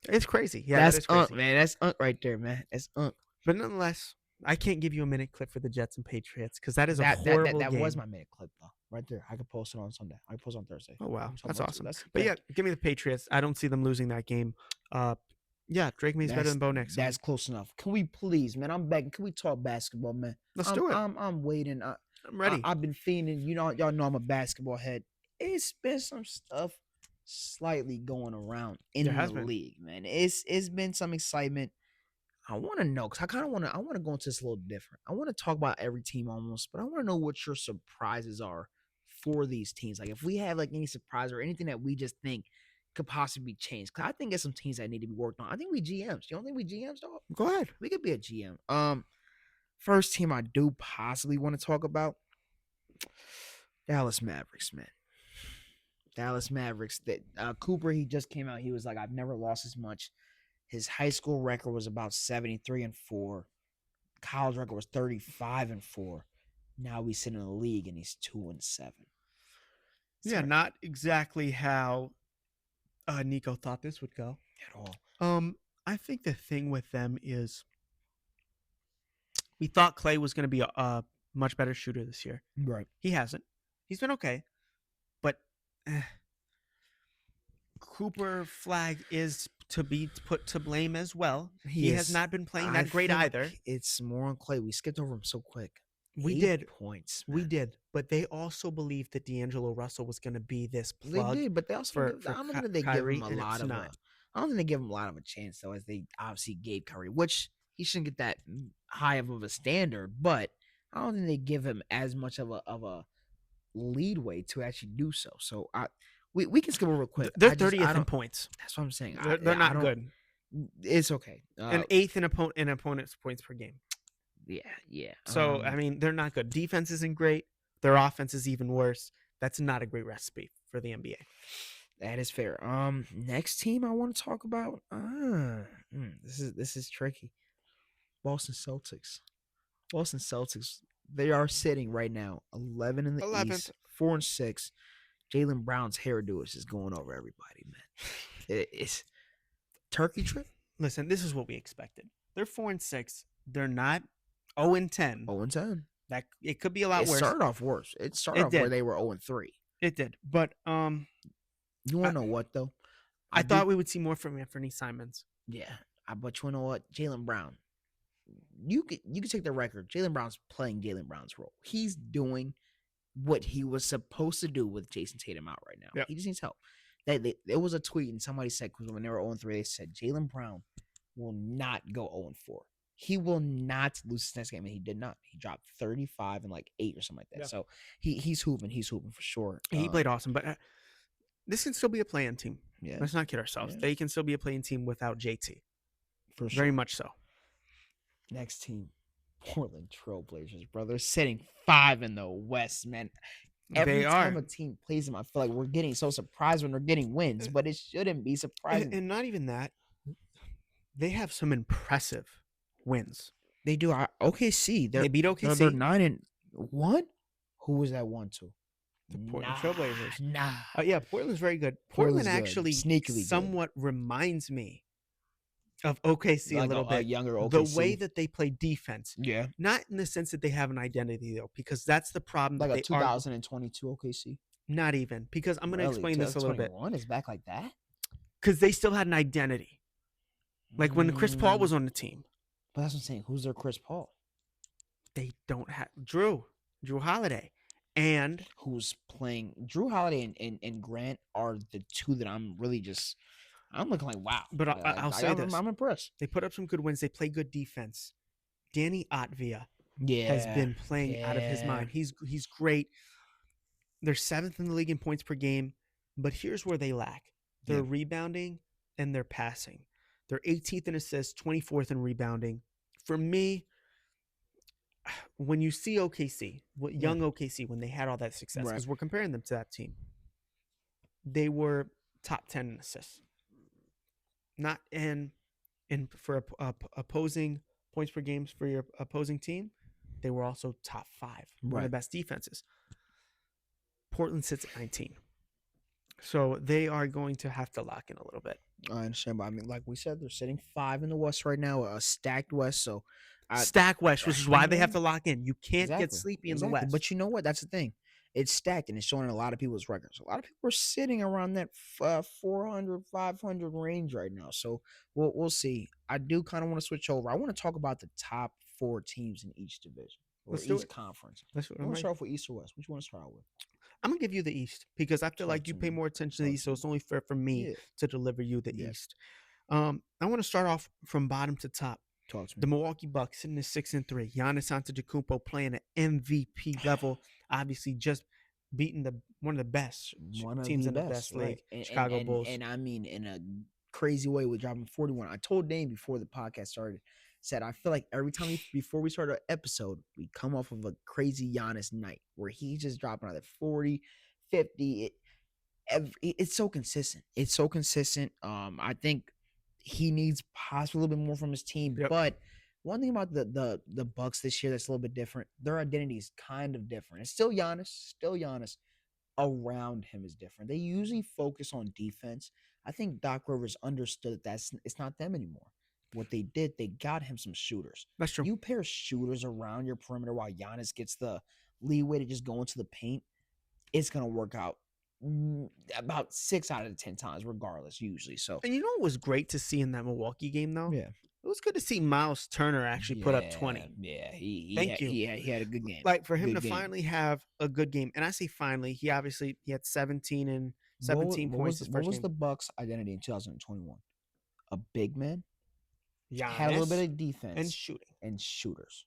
It's crazy. Yeah, that's that is crazy. Man. That's right there, man. That's But nonetheless, I can't give you a minute clip for the Jets and Patriots because that is a horrible game. That was my minute clip though, right there. I could post it on Sunday. I could post it on Thursday. Oh wow, that's awesome. That's but yeah, give me the Patriots. I don't see them losing that game. Yeah, Drake May's better than Bo Nix. That's close enough. Can we please, man? I'm begging. Can we talk basketball, man? Let's do it. I'm waiting. I'm ready. I've been fiending. Y'all know I'm a basketball head. It's been some stuff slightly going around in the league, man. It's been some excitement. I want to know because I want to go into this a little different. I want to talk about every team almost, but I want to know what your surprises are for these teams. Like if we have like any surprise or anything that we just think could possibly change. Because I think there's some teams that need to be worked on. I think we GMs. You don't think we GMs, dog? Go ahead. We could be a GM. First team I do possibly want to talk about, Dallas Mavericks, man. Dallas Mavericks. That Cooper, he just came out. He was like, I've never lost as much. His high school record was about 73-4. College record was 35-4. Now he's sitting in the league and he's 2-7. Yeah, not exactly how Nico thought this would go at all. I think the thing with them is we thought Clay was going to be a much better shooter this year. Right. He hasn't. He's been okay, but Cooper flag is to be put to blame as well. He has not been playing that great either. It's more on Clay. We skipped over him so quick. We 8 did points. Man. We did, but they also believed that D'Angelo Russell was going to be this plug. They did, but they also I don't think they give him a lot of. I don't think they give him a lot of a chance though, as they obviously gave Curry, which he shouldn't get that high of a standard. But I don't think they give him as much of a leadway to actually do so. So we can skip over real quick. They're 30th in points. That's what I'm saying. They're not good. It's okay. And 8th in opponent's points per game. Yeah. So, I mean, they're not good. Defense isn't great. Their offense is even worse. That's not a great recipe for the NBA. That is fair. Next team I want to talk about. This is tricky. Boston Celtics. They are sitting right now 11 in the East, 4-6. Jaylen Brown's hairdo is just going over everybody, man. It's turkey trip. Listen, this is what we expected. They're 4-6. They're not 0-10. 0-10. That it could be a lot worse. It started off worse. It started off where they were 0-3. It did, but you want to know what though? I thought we would see more from Anthony Simons. Yeah, but you know what? Jaylen Brown. You could take the record. Jaylen Brown's playing Jaylen Brown's role. He's doing what he was supposed to do with Jason Tatum out right now. Yep. He just needs help. There was a tweet and somebody said, because when they were 0-3, they said Jaylen Brown will not go 0-4. He will not lose his next game, and he did not. He dropped 35 and like 8 or something like that. Yeah. So he's hooping. He's hooping for sure. He played awesome, but this can still be a play-in team. Yeah. Let's not kid ourselves. Yeah. They can still be a play-in team without JT. For sure. Very much so. Next team, Portland Trailblazers, bro. They're sitting 5 in the West, man. Every time a team plays them, I feel like we're getting so surprised when they're getting wins, but it shouldn't be surprising. And not even that. They have some impressive wins. They do. OKC. They beat OKC. They're 9-1. Who was that 1-2? The Portland Trailblazers. Nah. Yeah, Portland's very good. Portland actually sneakily somewhat reminds me of OKC like a little bit. Younger OKC. The way that they play defense. Yeah. Not in the sense that they have an identity, though, because that's the problem. Like a 2022 OKC? Not even. Because I'm going to explain this a little bit. 2021 is back like that? Because they still had an identity. Like when Chris Paul was on the team. But that's what I'm saying. Who's their Chris Paul? They don't have Drew Holiday. And who's playing Drew Holiday and Grant are the two that I'm really just I'm looking like wow. But I'll say this. I'm impressed. They put up some good wins. They play good defense. Danny Otvia has been playing out of his mind. He's great. They're 7th in the league in points per game, but here's where they lack. They're rebounding and they're passing. They're 18th in assists, 24th in rebounding, For me, when you see OKC, young Yeah. OKC, when they had all that success, Right. because we're comparing them to that team, they were top 10 in assists. Not in for opposing points per games for your opposing team, they were also top 5, one of Right. the best defenses. Portland sits at 19. So they are going to have to lock in a little bit. I understand, but I mean, like we said, they're sitting 5 in the West right now, a stacked West. So, Stack West, which is why they have Yeah. to lock in. You can't get Exactly. sleepy in the Exactly. West. But you know what? That's the thing. It's stacked and it's showing in a lot of people's records. A lot of people are sitting around that 400, 500 range right now. So we'll see. I do kind of want to switch over. I want to talk about the top 4 teams in each division or Let's do each it. conference. Let's, You want to start off with East or West? Which you want to start out with? I'm going to give you the East because I feel Talk like you to pay me. more attention to the Talk East, to so me. it's only fair for me Yeah. to deliver you the Yeah. East. I want to start off from bottom to top. Talk to me. The Milwaukee Bucks sitting at 6-3. Giannis Antetokounmpo playing at MVP level, obviously just beating one of the best One of teams the in the best right. league, And, Chicago and, Bulls. and I mean, in a crazy way with dropping 41. I told Dame before the podcast started, said, I feel like every time before we start an episode, we come off of a crazy Giannis night where he's just dropping out at 40, 50. It's so consistent. It's so consistent. I think he needs possibly a little bit more from his team. Yep. But one thing about the Bucks this year that's a little bit different, their identity is kind of different. It's still Giannis. Around him is different. They usually focus on defense. I think Doc Rivers understood that it's not them anymore. What they did, they got him some shooters. That's true. You pair shooters around your perimeter while Giannis gets the leeway to just go into the paint, it's gonna work out about 6 out of 10 times, regardless, usually. So, And you know what was great to see in that Milwaukee game, though? yeah, It was good to see Miles Turner actually put up 20. Yeah, he Thank you. He had a good game. Like for him Good to game. finally have a good game, and I say finally, he had 17 and 17 points his What first was game. the Bucks' identity in 2021? A big man. Giannis Had a little bit of defense and shooting, and shooters.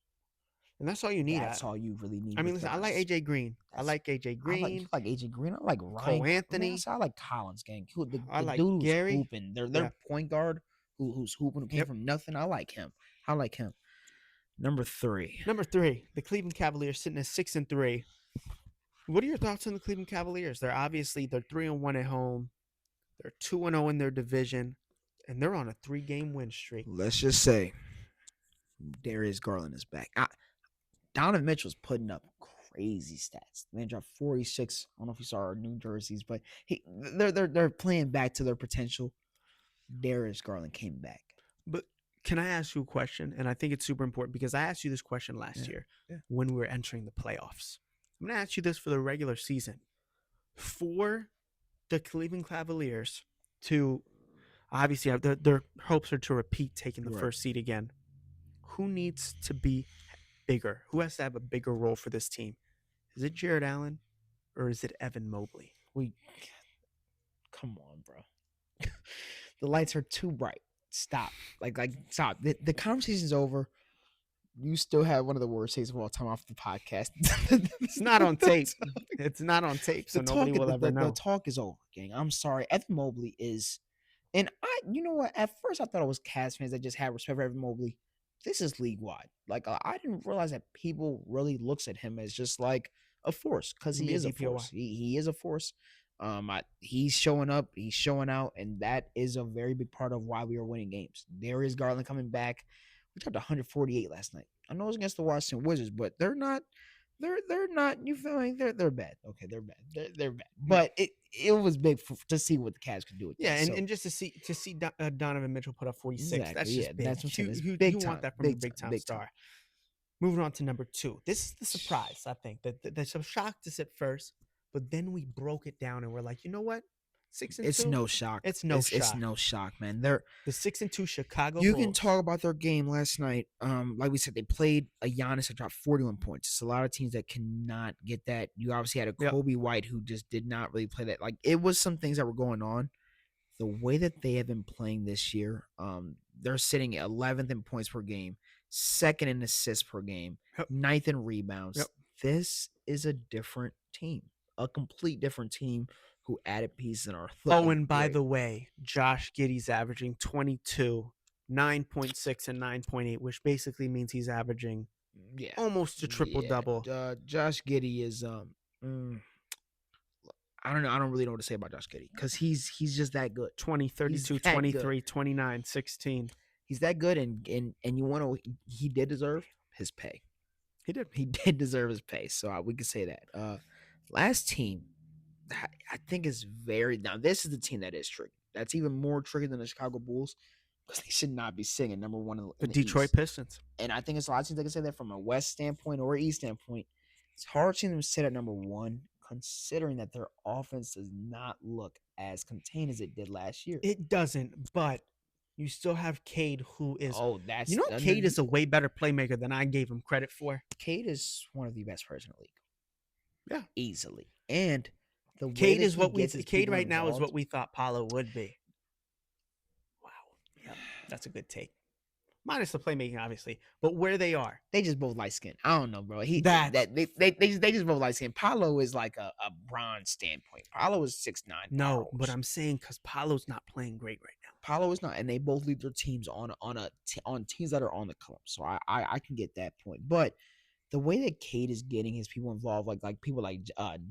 and that's all you need. That's all you really need. I mean, with listen, I like Giannis. AJ Green. I like AJ Green. You like AJ Green. I like Ryan Cole Anthony. I like Collins, gang. The I like dude who's Gary. hooping. Their Yeah. point guard who's hooping, who came Yep. from nothing. I like him. Number 3. Number 3, the Cleveland Cavaliers sitting at 6-3. What are your thoughts on the Cleveland Cavaliers? They're 3-1 at home. They're 2-0 in their division, and they're on a 3-game win streak. Let's just say Darius Garland is back. Donovan Mitchell's putting up crazy stats. Man dropped 46. I don't know if you saw our new jerseys, but they're playing back to their potential. Darius Garland came back. But can I ask you a question? And I think it's super important because I asked you this question last year when we were entering the playoffs. I'm going to ask you this for the regular season. For the Cleveland Cavaliers to obviously have their hopes are to repeat taking the first seed again. Who needs to be bigger? Who has to have a bigger role for this team? Is it Jared Allen or is it Evan Mobley? Come on, bro. The lights are too bright. Stop. Stop. The conversation's over. You still have one of the worst takes of all time off the podcast. It's not on tape. It's not on tape, so nobody will ever know. The talk is over, gang. I'm sorry. Evan Mobley is, and you know what? At first, I thought it was Cavs fans that just had respect for Evan Mobley. This is league wide. Like I didn't realize that people really looks at him as just like a force because he is a force. He is a force. He's showing up, he's showing out, and that is a very big part of why we are winning games. Darius Garland coming back. We dropped 148 last night. I know it's against the Washington Wizards, but they're not. They're not. You feel like they're bad. Okay, they're bad. They're bad. But it was big to see what the Cavs could do with that. Yeah, and just to see Donovan Mitchell put up 46. Exactly, That's just big. That's what I'm saying. You big want time, that from a big time star. Moving on to number 2. This is the surprise. I think that there's some shock to sit first, but then we broke it down and we're like, you know what? 6-2. It's no shock. It's no shock, man. They're the 6-2 Chicago You Bulls. can talk about their game last night. Like we said, they played a Giannis that dropped 41 points. It's a lot of teams that cannot get that. You obviously had a Kobe White who just did not really play that. Like it was some things that were going on. The way that they have been playing this year, they're sitting at 11th in points per game, 2nd in assists per game, 9th in rebounds. This is a different team, a complete different team who added pieces and are. And by the way, Josh Giddey's averaging 22 9.6 and 9.8, which basically means he's averaging Yeah, almost a triple double. Josh Giddey is mm, I don't know. I don't really know what to say about Josh Giddey because he's just that good. 20, 32, He's that 23, 29, 16. He's that good, and you want to. He did deserve his pay. He did. He did deserve his pay. So we could say that. Last team, I think is very now. This is the team that is tricky. That's even more tricky than the Chicago Bulls because they should not be sitting number one in The the Detroit East. Pistons. And I think it's a lot of teams that can say that from a West standpoint or East standpoint. It's hard seeing them sit at number one, considering that their offense does not look as contained as it did last year. It doesn't, but you still have Cade, who is. That's You know, Cade is a way better playmaker than I gave him credit for. Cade is one of the best players in the league. Yeah, easily. And the way Cade that is he what we. gets his Cade people right now is involved- what we thought Paolo would be. Wow, yeah, that's a good take. Minus the playmaking, obviously, but where they are. They just both light skinned. I don't know, bro. They just both light skinned. Paulo is like a bronze standpoint. Paulo is 6'9". No, but I'm saying because Paolo's not playing great right now. Paulo is not, and they both lead their teams on teams that are on the come. So I can get that point. But the way that Cade is getting his people involved, like people like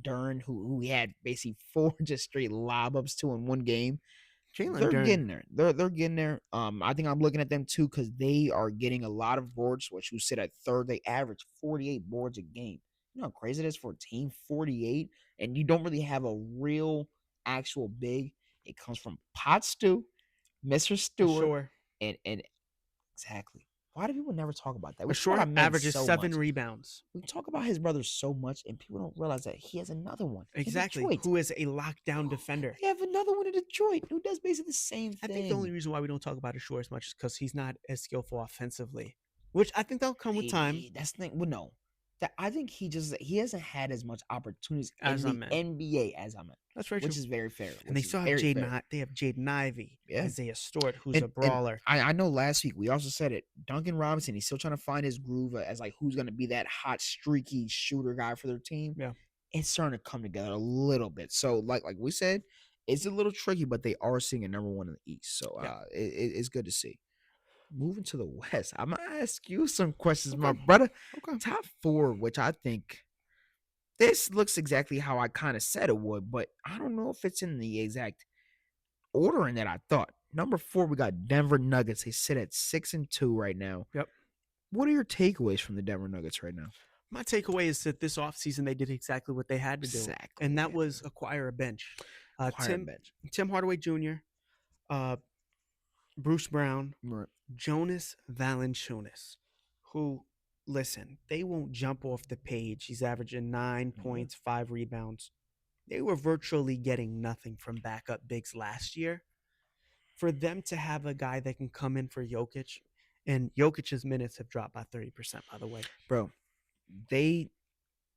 Dern, who he had basically 4 just straight lob ups to in one game. They're getting there. They're getting there. I think I'm looking at them too because they are getting a lot of boards, which you sit at third. They average 48 boards a game. You know how crazy it is for a team, 48, and you don't really have a real actual big. It comes from Pot Stew, Mr. Stewart, Sure. and exactly. Why do people never talk about that? A short averages so 7 much. rebounds. We talk about his brother so much, and people don't realize that he has another one. in Exactly. Detroit. Who is a lockdown defender. They have another one in Detroit who does basically the same thing. I think the only reason why we don't talk about Ashore as much is because he's not as skillful offensively, which I think that'll come with time. That's the thing. Well, no. I think he hasn't had as much opportunities As in I the meant. NBA as I'm in. That's very true. Which is very fair. And they still have Jaden. They have Jaden Ivey, Isaiah Stewart, who's a brawler. I know last week we also said it. Duncan Robinson, he's still trying to find his groove as like who's going to be that hot, streaky shooter guy for their team. Yeah, it's starting to come together a little bit. So like we said, it's a little tricky, but they are seeing a number one in the East. So it's good to see. Moving to the West, I'm gonna ask you some questions, my brother. Okay. Top 4, which I think this looks exactly how I kind of said it would, but I don't know if it's in the exact ordering that I thought. Number 4, we got Denver Nuggets. They sit at 6-2 right now. Yep. What are your takeaways from the Denver Nuggets right now? My takeaway is that this offseason they did exactly what they had to do, and that was acquire a bench. Tim Hardaway Jr., Bruce Brown, Jonas Valanciunas, who, listen, they won't jump off the page. He's averaging 9 points, 5 rebounds. They were virtually getting nothing from backup bigs last year. For them to have a guy that can come in for Jokic, and Jokic's minutes have dropped by 30%, by the way. Bro, they,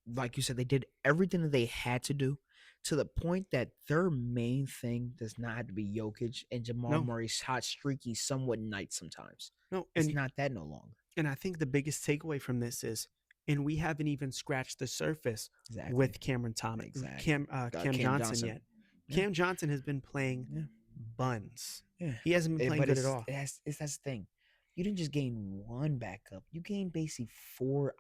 like you said, they did everything that they had to do to the point that their main thing does not have to be Jokic and Jamal Murray's hot, streaky, somewhat night sometimes. No, it's not that no longer. And I think the biggest takeaway from this is, and we haven't even scratched the surface with Cameron Thomas, Cam Johnson yet. Yeah. Cam Johnson has been playing buns. Yeah. He hasn't been playing good at all. That's the thing. You didn't just gain 1 backup. You gained basically 4,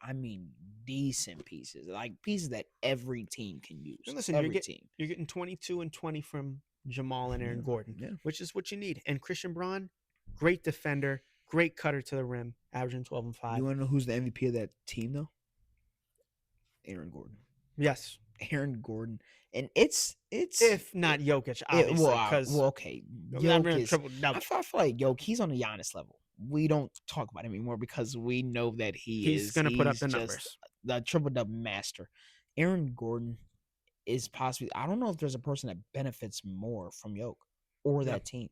decent pieces. Like pieces that every team can use. And listen, you're getting 22 and 20 from Jamal and Aaron Gordon, which is what you need. And Christian Braun, great defender, great cutter to the rim, averaging 12 and 5. You want to know who's the MVP of that team, though? Aaron Gordon. Yes. Aaron Gordon. And it's if not Jokic, obviously. Okay. Jokic, I feel like Jokic, he's on the Giannis level. We don't talk about him anymore because we know that he's going to put up the numbers. The triple-double master. Aaron Gordon is possibly, I don't know if there's a person that benefits more from Jokic or that team.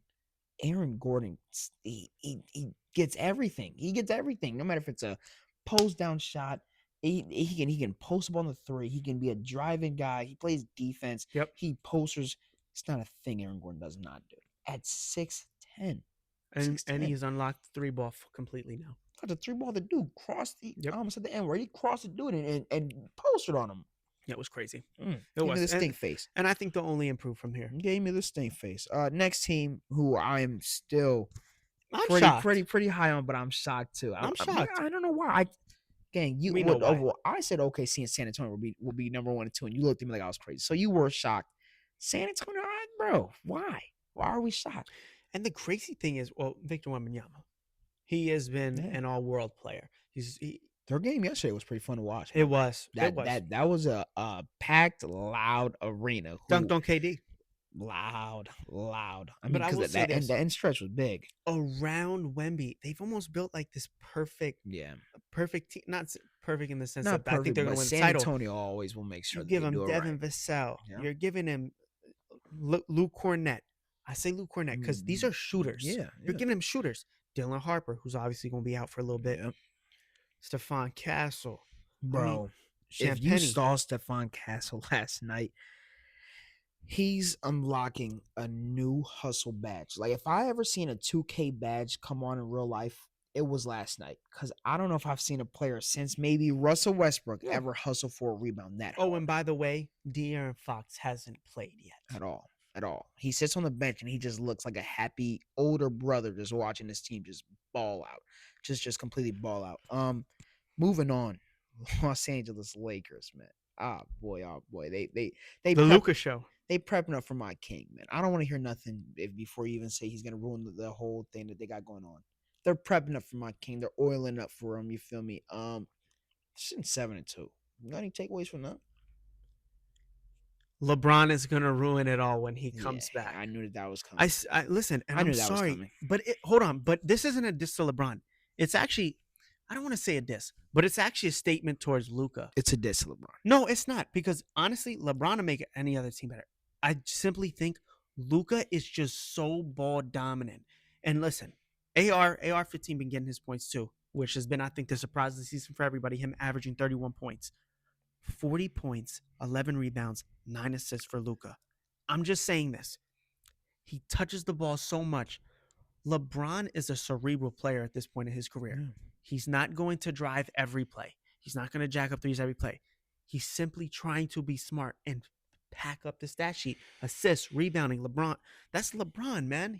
Aaron Gordon, he gets everything. He gets everything, no matter if it's a post down shot. He can post up on the 3. He can be a driving guy. He plays defense. Yep. He posters. It's not a thing Aaron Gordon does not do. At 6'10". And he's unlocked the 3 ball completely now. Got the 3 ball, the dude crossed the almost at the end where he crossed the dude and posted on him. It was crazy. It was the stink face. And I think they'll only improve from here. Gave me the stink face. Next team who I am still I'm pretty shocked. pretty high on, but I'm shocked too. I'm shocked. I don't know why. Gang, We know why. I said OKC and San Antonio will be number 1 and 2, and you looked at me like I was crazy. So you were shocked. San Antonio, bro, why? Why are we shocked? And the crazy thing is, well, Victor Wembanyama, he has been an all-world player. Their game yesterday was pretty fun to watch. It Man. was. That was a packed, loud arena. Dunked on KD. Loud. I mean, But I will because say that this. end stretch was big. Around Wemby, they've almost built like this perfect team. Not perfect in the sense Not that I think perfect, they're but going to win the San title. Antonio always will make sure You that give they him do it Devin right. Vassell. Yeah. You're giving him Luke Cornett. I say Luke Cornett because these are shooters. Yeah. You're giving him shooters. Dylan Harper, who's obviously going to be out for a little bit. Yep. Stephon Castle. Bro, if you saw Stephon Castle last night, he's unlocking a new hustle badge. Like, if I ever seen a 2K badge come on in real life, it was last night. Because I don't know if I've seen a player since maybe Russell Westbrook ever hustle for a rebound that hard. Oh, and by the way, De'Aaron Fox hasn't played yet. At all. He sits on the bench and he just looks like a happy older brother just watching his team just ball out. Just completely ball out. Moving on. Los Angeles Lakers, man. Oh boy. They The Luka show. They prepping up for my king, man. I don't want to hear nothing before you even say he's gonna ruin the whole thing that they got going on. They're prepping up for my king. They're oiling up for him. You feel me? Sitting 7-2. You got any takeaways from that? LeBron is gonna ruin it all when he comes back. I knew that was coming. I listen, and I'm sorry, but hold on. But this isn't a diss to LeBron. It's actually, I don't want to say a diss, but it's actually a statement towards Luka. It's a diss to LeBron. No, it's not, because honestly, LeBron will make any other team better. I simply think Luka is just so ball dominant. And listen, AR-15 been getting his points too, which has been, I think, the surprise of the season for everybody. Him averaging 31 points. 40 points, 11 rebounds, 9 assists for Luka. I'm just saying this. He touches the ball so much. LeBron is a cerebral player at this point in his career. Yeah. He's not going to drive every play. He's not going to jack up threes every play. He's simply trying to be smart and pack up the stat sheet. Assists, rebounding, LeBron. That's LeBron, man.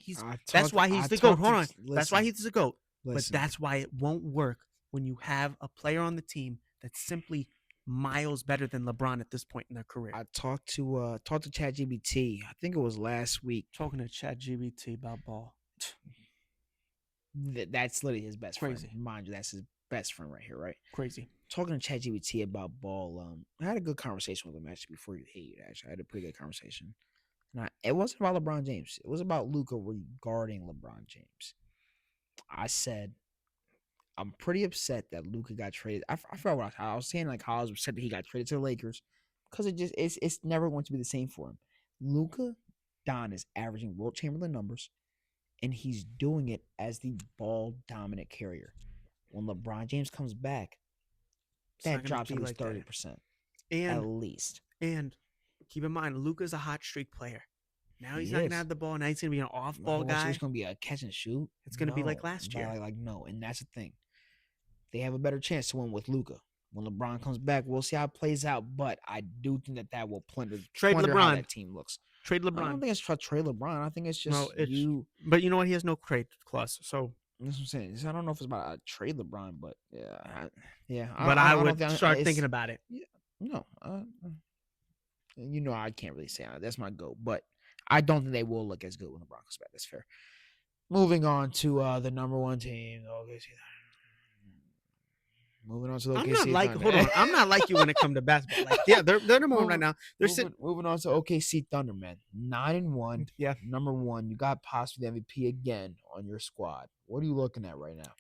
That's why he's the GOAT. Hold on. That's why he's the GOAT. But that's why it won't work when you have a player on the team that's simply miles better than LeBron at this point in their career. I talked to ChatGPT. I think it was last week. Talking to ChatGPT about ball. That's literally his best Crazy. friend. Mind you, that's his best friend right here, right? Crazy. Talking to ChatGPT about ball. I had a good conversation with him actually before you hate. Actually, I had a pretty good conversation. And it wasn't about LeBron James. It was about Luka regarding LeBron James. I said, I'm pretty upset that Luka got traded. I forgot what I was saying, like how I was upset that he got traded to the Lakers, because it's never going to be the same for him. Luka Don is averaging Wilt Chamberlain numbers, and he's doing it as the ball dominant carrier. When LeBron James comes back, that drops at least 30%, at least. And keep in mind, Luka's a hot streak player. Now he's not gonna have the ball. Now he's gonna be an off-ball guy. It's gonna be a catch and shoot. It's gonna be like last year. Like no, and that's the thing. They have a better chance to win with Luka. When LeBron comes back, we'll see how it plays out. But I do think that will plunder LeBron. How that team looks. Trade LeBron. I don't think it's trade LeBron. I think it's just you. But you know what? He has no trade clause. So that's what I'm saying. I don't know if it's about a trade LeBron, but yeah. But I would start thinking about it. Yeah, no. You know, I can't really say that's my goal, but I don't think they will look as good when LeBron comes back. That's fair. Moving on to the number one team. Moving on to the OKC. Hold on. I'm not like you when it comes to basketball. Like, yeah, they're number one right now. Moving on to OKC Thunder, man. 9-1. Yeah. Number one. You got possibly the MVP again on your squad. What are you looking at right now?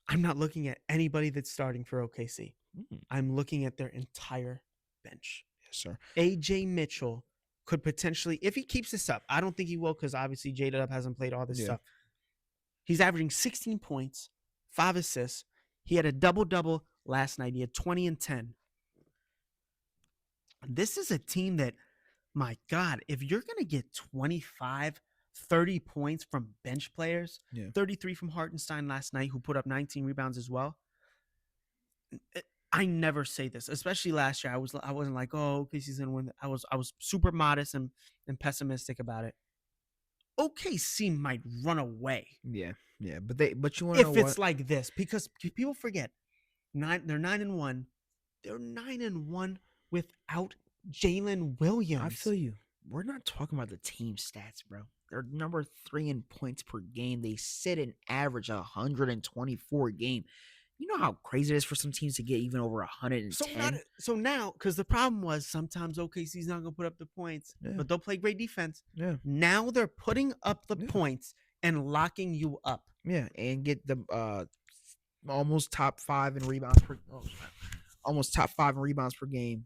I'm not looking at anybody that's starting for OKC. I'm looking at their entire bench. Yes, sir. AJ Mitchell could potentially, if he keeps this up, I don't think he will, because obviously J-Dub hasn't played all this stuff. He's averaging 16 points, 5 assists. He had a double-double last night. He had 20 and 10. This is a team that, my God, if you're going to get 25, 30 points from bench players, 33 from Hartenstein last night, who put up 19 rebounds as well. I never say this, especially last year. I wasn't like, oh, OKC's going to win. I was super modest and pessimistic about it. OKC might run away Yeah. But you want to know if what? it's like this, because people forget they're 9-1. They're 9-1 without Jalen Williams. I feel you. We're not talking about the team stats, bro. They're number 3 in points per game. They sit an average of 124 a game. You know how crazy it is for some teams to get even over 110? So now, because the problem was sometimes OKC's not going to put up the points, but they'll play great defense. Yeah. Now they're putting up the points and locking you up. Yeah, and get the almost top 5 in rebounds per almost top 5 in rebounds per game.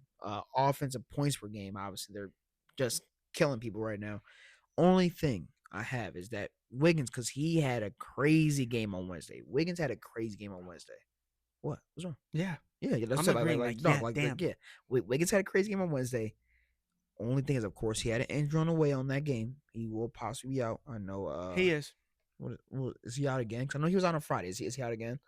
Offensive points per game. Obviously, they're just killing people right now. Only thing I have is that Wiggins, because he had a crazy game on Wednesday. Wiggins had a crazy game on Wednesday. What? What's wrong? Yeah. Yeah, that's I'm it. agreeing, damn. Yeah. Wiggins had a crazy game on Wednesday. Only thing is, of course, he had an injury on the way on that game. He will possibly be out. I know. He is. What is he out again? Because I know he was out on Friday. Is he out again?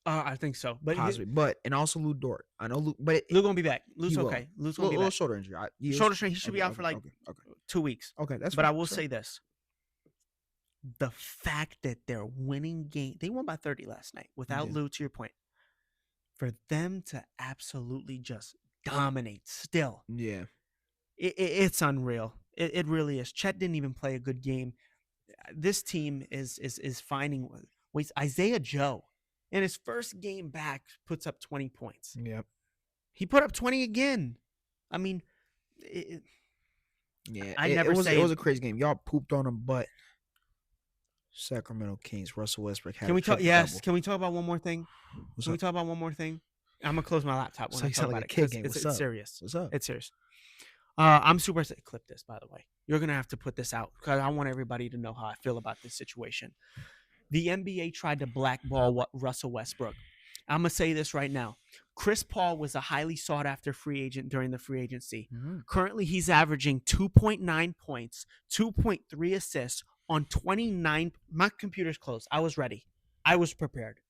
I think so. But Possibly. And also Lou Dort. I know Lou, but Luke gonna be back. Luke's he will. okay. Luke's gonna be little back. shoulder injury. Shoulder strain. He should be out for like 2 weeks. Okay, that's But fine. I will say this. The fact that they're winning game, they won by 30 last night without Lou, to your point. For them to absolutely just dominate still. Yeah. It's unreal. It really is. Chet didn't even play a good game. This team is finding ways. Isaiah Joe, in his first game back, puts up 20 points. Yep. He put up 20 again. I mean, Yeah. it was a crazy game. Y'all pooped on him, but Sacramento Kings, Russell Westbrook had Can we talk? triple Yes. double. Can we talk about one more thing? What's Can we up? talk about one more thing? I'm gonna close my laptop when So I you talk sound about like a it. kid 'Cause game. It's What's up? serious. What's up? It's serious. I'm super excited. Clip this, by the way. You're gonna have to put this out because I want everybody to know how I feel about this situation. The NBA tried to blackball Russell Westbrook. I'm gonna say this right now. Chris Paul was a highly sought after free agent during the free agency. Currently, he's averaging 2.9 points, 2.3 assists on 29. My computer's closed. I was ready. I was prepared.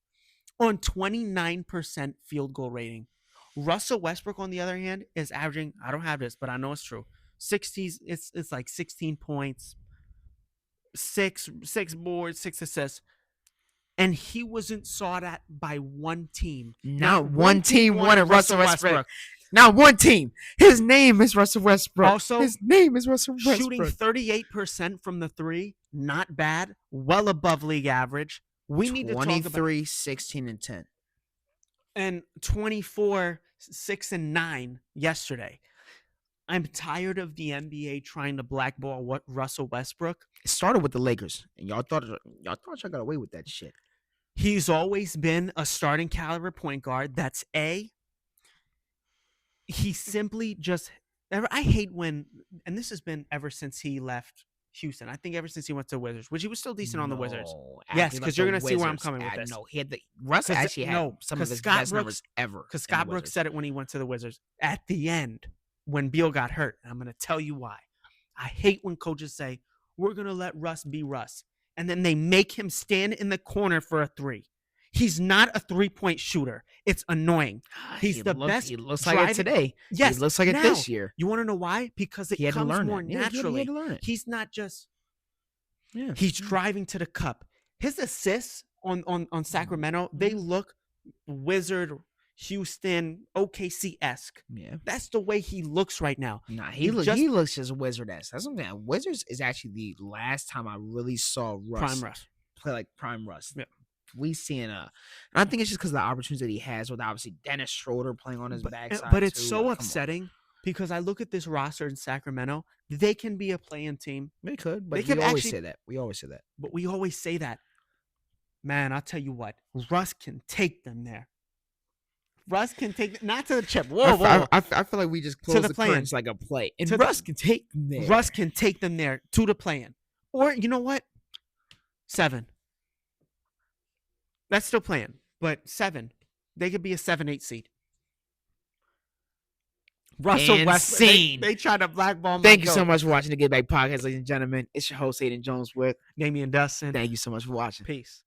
On 29% field goal rating. Russell Westbrook, on the other hand, is averaging, I don't have this, but I know it's true. 60s, it's like 16 points, six boards, 6 assists. And he wasn't sought at by one team. Not one team wanted Russell Westbrook. Not one team. His name is Russell Westbrook. Also, his name is Russell Westbrook. Shooting 38% from the 3, not bad, well above league average. We need to talk about 23, 16, and 10. and 24, 6, and 9 yesterday. I'm tired of the NBA trying to blackball Russell Westbrook. It started with the Lakers, and y'all thought y'all got away with that shit. He's always been a starting caliber point guard. That's A. He simply just I hate when, and this has been ever since he left Houston. I think ever since he went to the Wizards, which he was still decent on the Wizards. Yes, because you're gonna see where I'm coming with this. No, he had Russ actually had some of his best numbers ever. Because Scott Brooks said it when he went to the Wizards. At the end, when Beal got hurt, and I'm gonna tell you why. I hate when coaches say we're gonna let Russ be Russ, and then they make him stand in the corner for a 3. He's not a 3-point shooter. It's annoying. He's the best. He looks like it today. Yes, he looks like it this year. You want to know why? Because it comes more naturally. He had to learn it. He's not just. Yeah. He's driving to the cup. His assists on Sacramento, they look Wizard, Houston, OKC-esque. Yeah. That's the way he looks right now. Nah, he looks just Wizard-esque. That's something. Wizards is actually the last time I really saw Russ play like prime Russ. Yeah. We seeing and I think it's just because of the opportunities that he has with obviously Dennis Schroeder playing on his backside. But it's so upsetting because I look at this roster in Sacramento. They can be a play-in team. They could, but we always say that. We always say that. But we always say that. Man, I'll tell you what. Russ can take them there. Russ can take not to the chip. Whoa. I feel like we just closed the curtains like a play. And Russ can take them there. Russ can take them there to the play-in. Or, you know what? 7. That's still playing, but 7. They could be a 7-8 seed. Russell Westbrook. They tried to blackball him. Thank you so much for watching the Get Back podcast, ladies and gentlemen. It's your host, Ayden Jones with Damian Dusten. Thank you so much for watching. Peace.